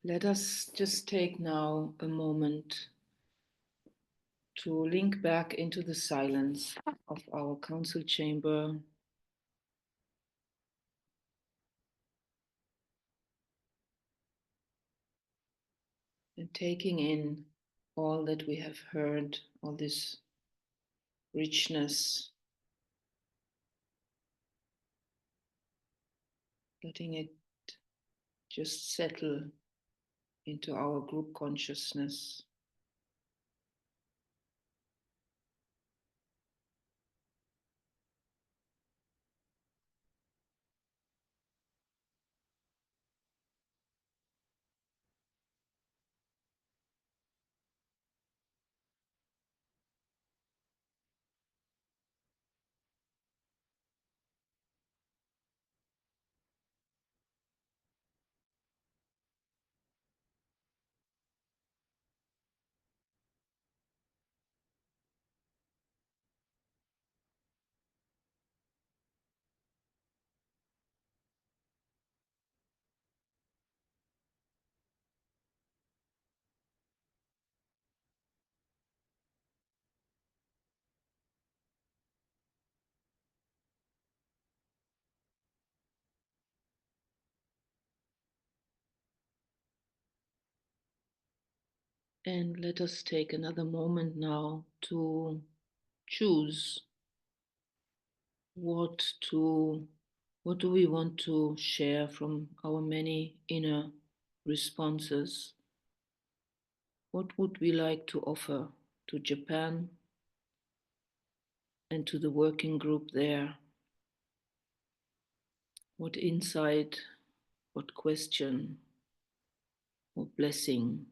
Let us just take now a moment to link back into the silence of our council chamber. And taking in all that we have heard, all this richness, letting it just settle into our group consciousness. And let us take another moment now to choose what do we want to share from our many inner responses. What would we like to offer to Japan and to the working group there? What insight, what question, what blessing?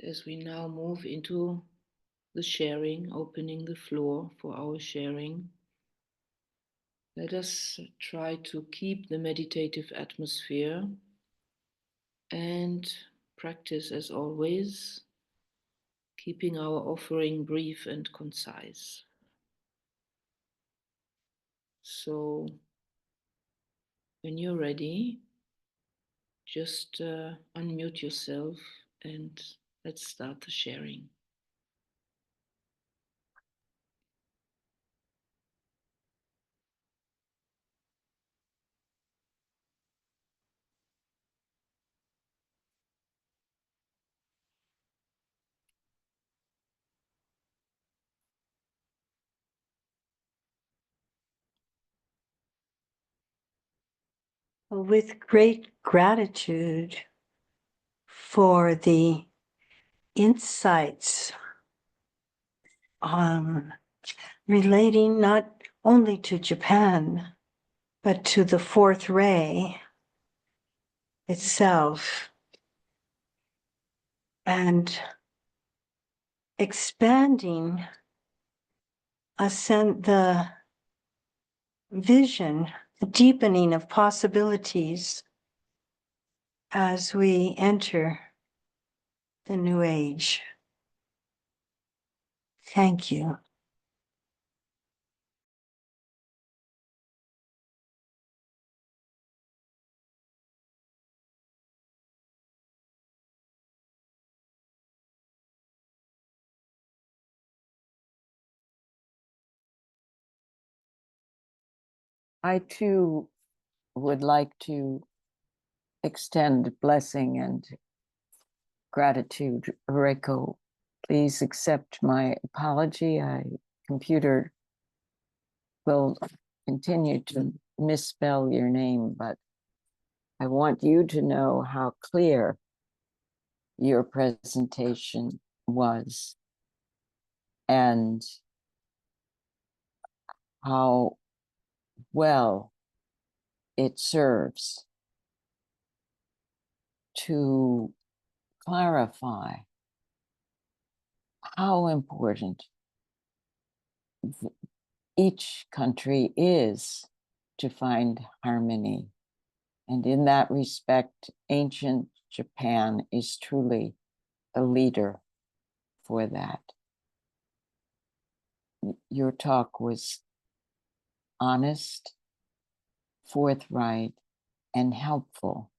As we now move into the sharing, opening the floor for our sharing, let us try to keep the meditative atmosphere and practice, as always, keeping our offering brief and concise. So, when you're ready, just unmute yourself and let's start the sharing. With great gratitude for the insights relating not only to Japan, but to the fourth ray itself, and expanding the vision, the deepening of possibilities as we enter the new age. Thank you. I too would like to extend blessing and gratitude. Reiko, please accept my apology. Computer will continue to misspell your name, but I want you to know how clear your presentation was and how well it serves to clarify how important each country is to find harmony. And in that respect, ancient Japan is truly a leader for that. Your talk was honest, forthright, and helpful.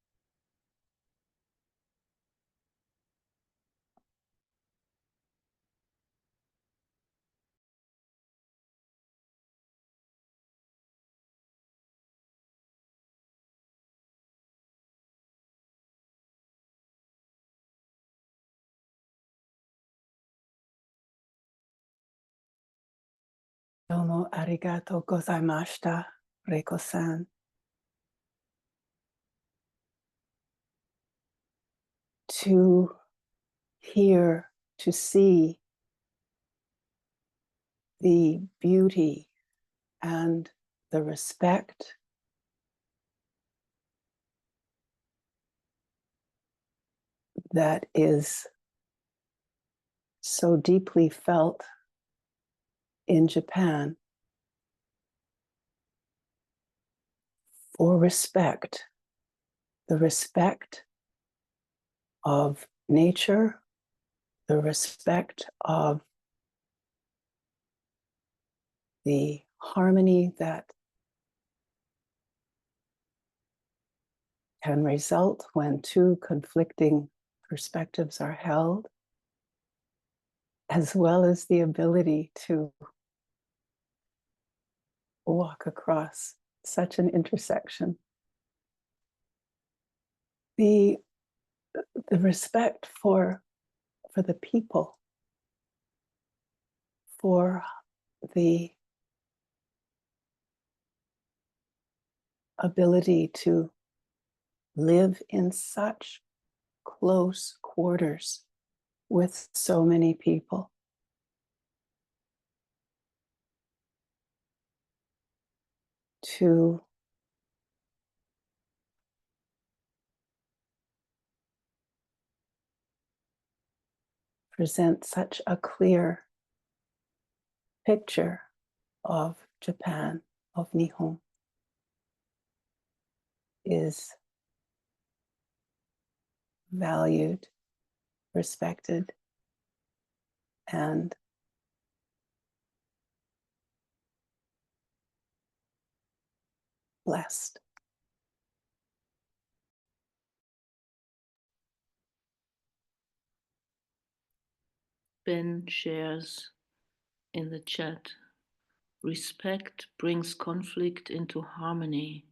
Domo arigato gozaimashita, Reiko-san. To hear, to see the beauty and the respect that is so deeply felt in Japan for respect, the respect of nature, the respect of the harmony that can result when two conflicting perspectives are held, as well as the ability to walk across such an intersection. The respect for the people, for the ability to live in such close quarters with so many people. To present such a clear picture of Japan, of Nihon, is valued, respected, and blessed. Ben shares in the chat, respect brings conflict into harmony.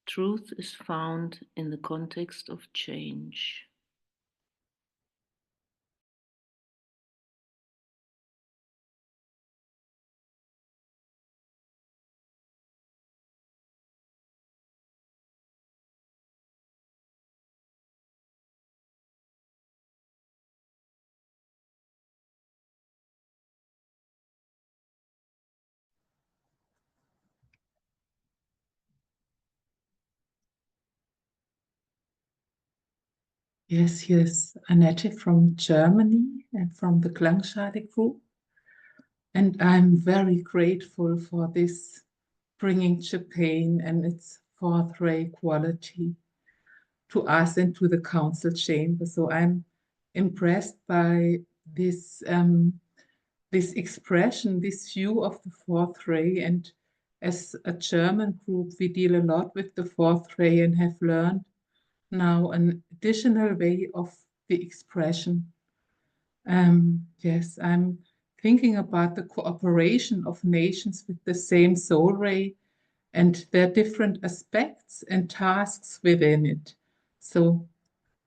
Truth is found in the context of change. Yes, yes, Annette from Germany and from the Klangschale Group. And I'm very grateful for this bringing Japan and its fourth ray quality to us and to the council chamber. So I'm impressed by this, this expression, this view of the fourth ray. And as a German group, we deal a lot with the fourth ray and have learned now an additional way of the expression. Yes, I'm thinking about the cooperation of nations with the same soul ray and their different aspects and tasks within it. So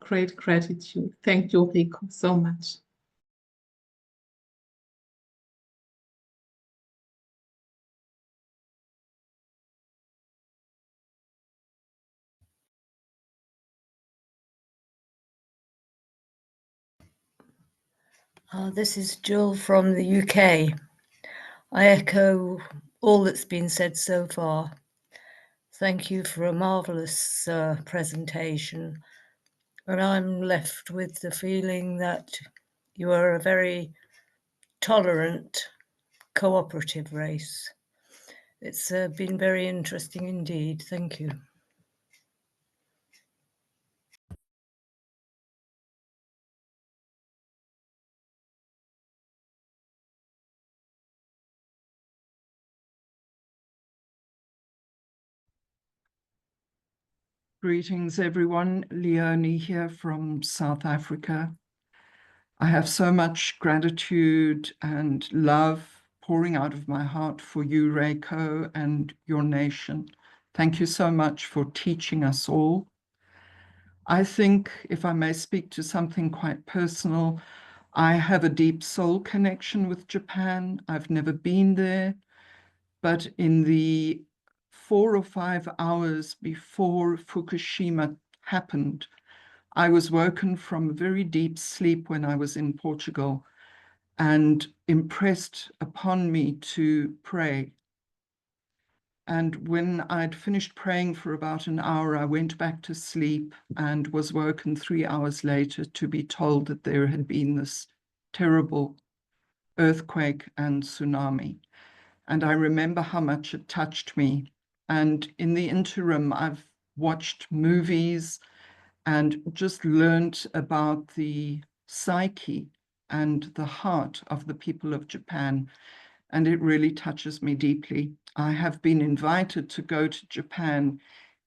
great gratitude. Thank you, Rico, so much. This is Jill from the UK. I echo all that's been said so far. Thank you for a marvellous presentation. And I'm left with the feeling that you are a very tolerant, cooperative race. It's been very interesting indeed. Thank you. Greetings, everyone. Leonie here from South Africa. I have so much gratitude and love pouring out of my heart for you, Reiko, and your nation. Thank you so much for teaching us all. I think, if I may speak to something quite personal, I have a deep soul connection with Japan. I've never been there, but in the 4 or 5 hours before Fukushima happened, I was woken from a very deep sleep when I was in Portugal and impressed upon me to pray. And when I'd finished praying for about an hour, I went back to sleep and was woken 3 hours later to be told that there had been this terrible earthquake and tsunami. And I remember how much it touched me. And in the interim, I've watched movies and just learned about the psyche and the heart of the people of Japan. And it really touches me deeply. I have been invited to go to Japan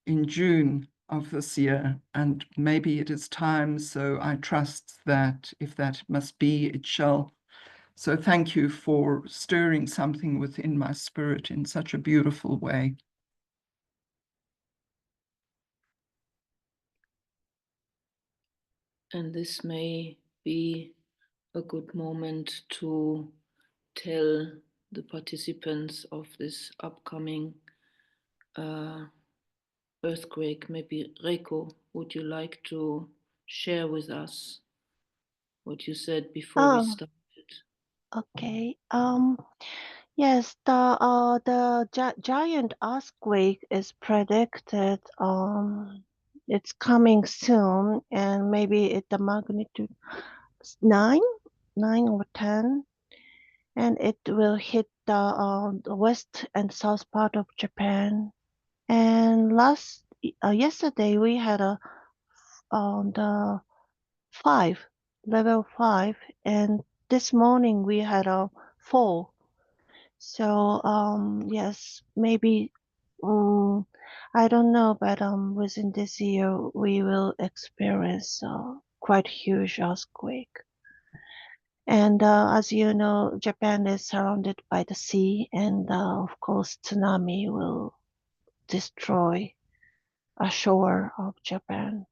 in June of this year, and maybe it is time, so I trust that if that must be, it shall. So thank you for stirring something within my spirit in such a beautiful way. And this may be a good moment to tell the participants of this upcoming earthquake. Maybe Reiko, would you like to share with us what you said before we started? Okay. Yes, the giant earthquake is predicted. It's coming soon, and maybe the magnitude 9, 9 or 10, and it will hit the west and south part of Japan. And yesterday we had a the 5, level 5, and this morning we had a 4. So yes, maybe I don't know, but within this year we will experience quite huge earthquake. And as you know, Japan is surrounded by the sea, and of course, tsunami will destroy a shore of Japan.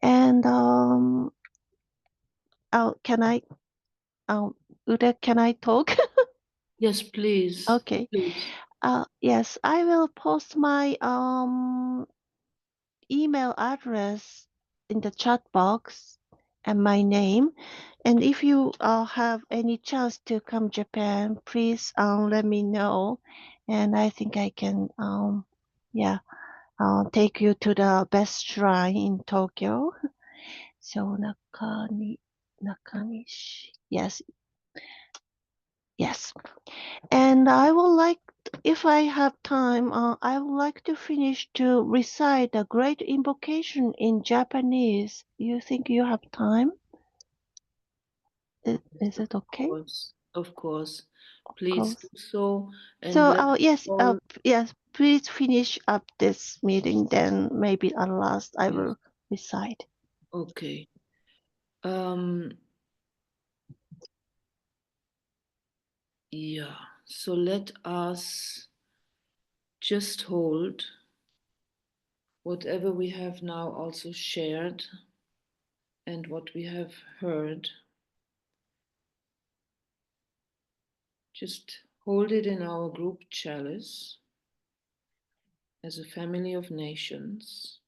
And can I, Uda, can I talk? Yes, please. Okay. Please. Yes, I will post my email address in the chat box and my name. And if you have any chance to come Japan, please let me know. And I think I can, take you to the best shrine in Tokyo. So Nakanishi. Yes. Yes. And I would like, if I have time, I would like to finish to recite a great invocation in Japanese. You think you have time? Is it okay? Of course. Please course. do so. And So, let's yes, all- yes, please finish up this meeting. Then maybe at last I will recite. Okay. Yeah, so let us just hold whatever we have now also shared and what we have heard. Just hold it in our group chalice as a family of nations,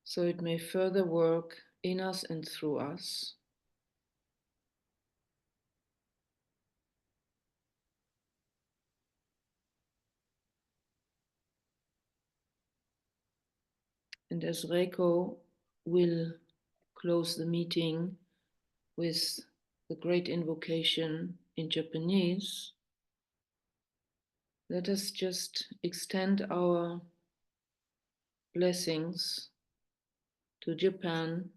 so it may further work in us and through us. And as Reiko will close the meeting with the great invocation in Japanese, let us just extend our blessings to Japan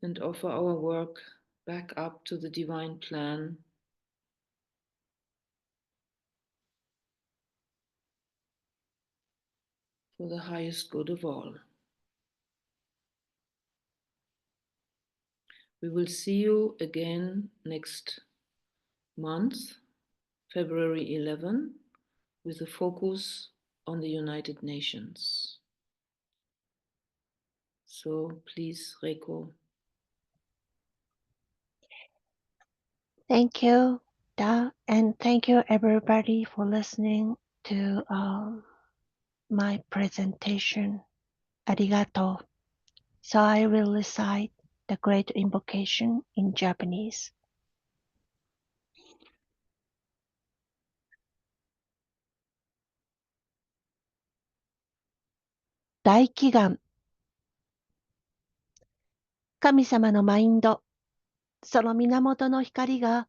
and offer our work back up to the divine plan for the highest good of all. We will see you again next month, February 11, with a focus on the United Nations. So please, Reiko. Thank you, Da, and thank you everybody for listening to my presentation. Arigato. So I will recite the great invocation in Japanese. 大祈願。神様のマインド、その源の光が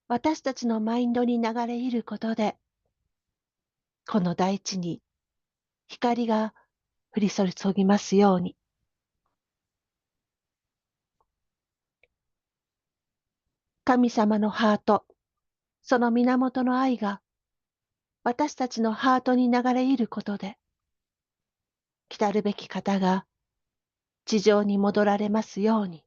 私たちのマインドに流れ入ることで、この大地に光が降り注ぎますように。神様のハート、その源の愛が私たちのハートに流れ入ることで、来たるべき方が地上に戻られますように。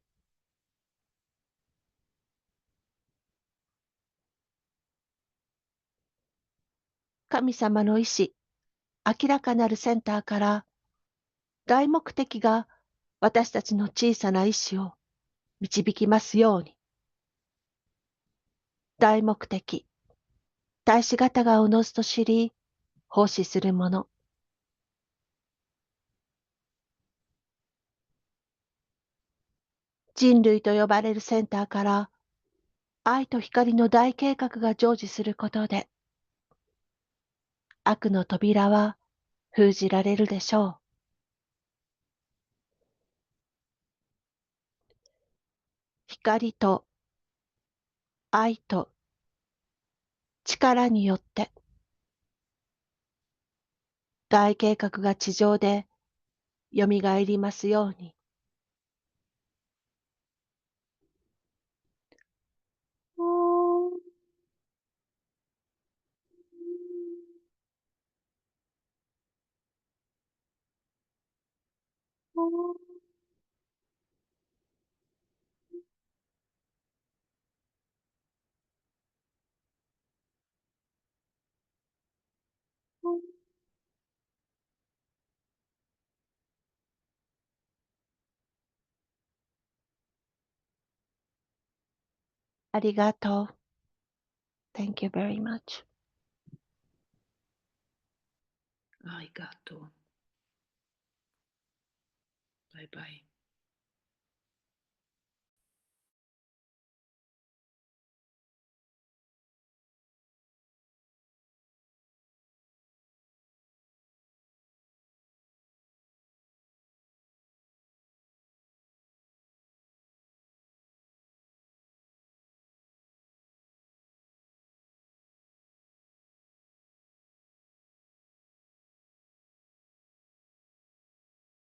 神様の意志、明らかなるセンターから大目的が私たちの小さな意志を導きますように。大目的、大志方がおのずと知り、奉仕するもの。人類と呼ばれるセンターから愛と光の大計画が成就することで、悪の扉は封じられるでしょう。光と愛と力によって大計画が地上でよみがえりますように。ありがとう。Thank you very much. ありがとう。バイバイ。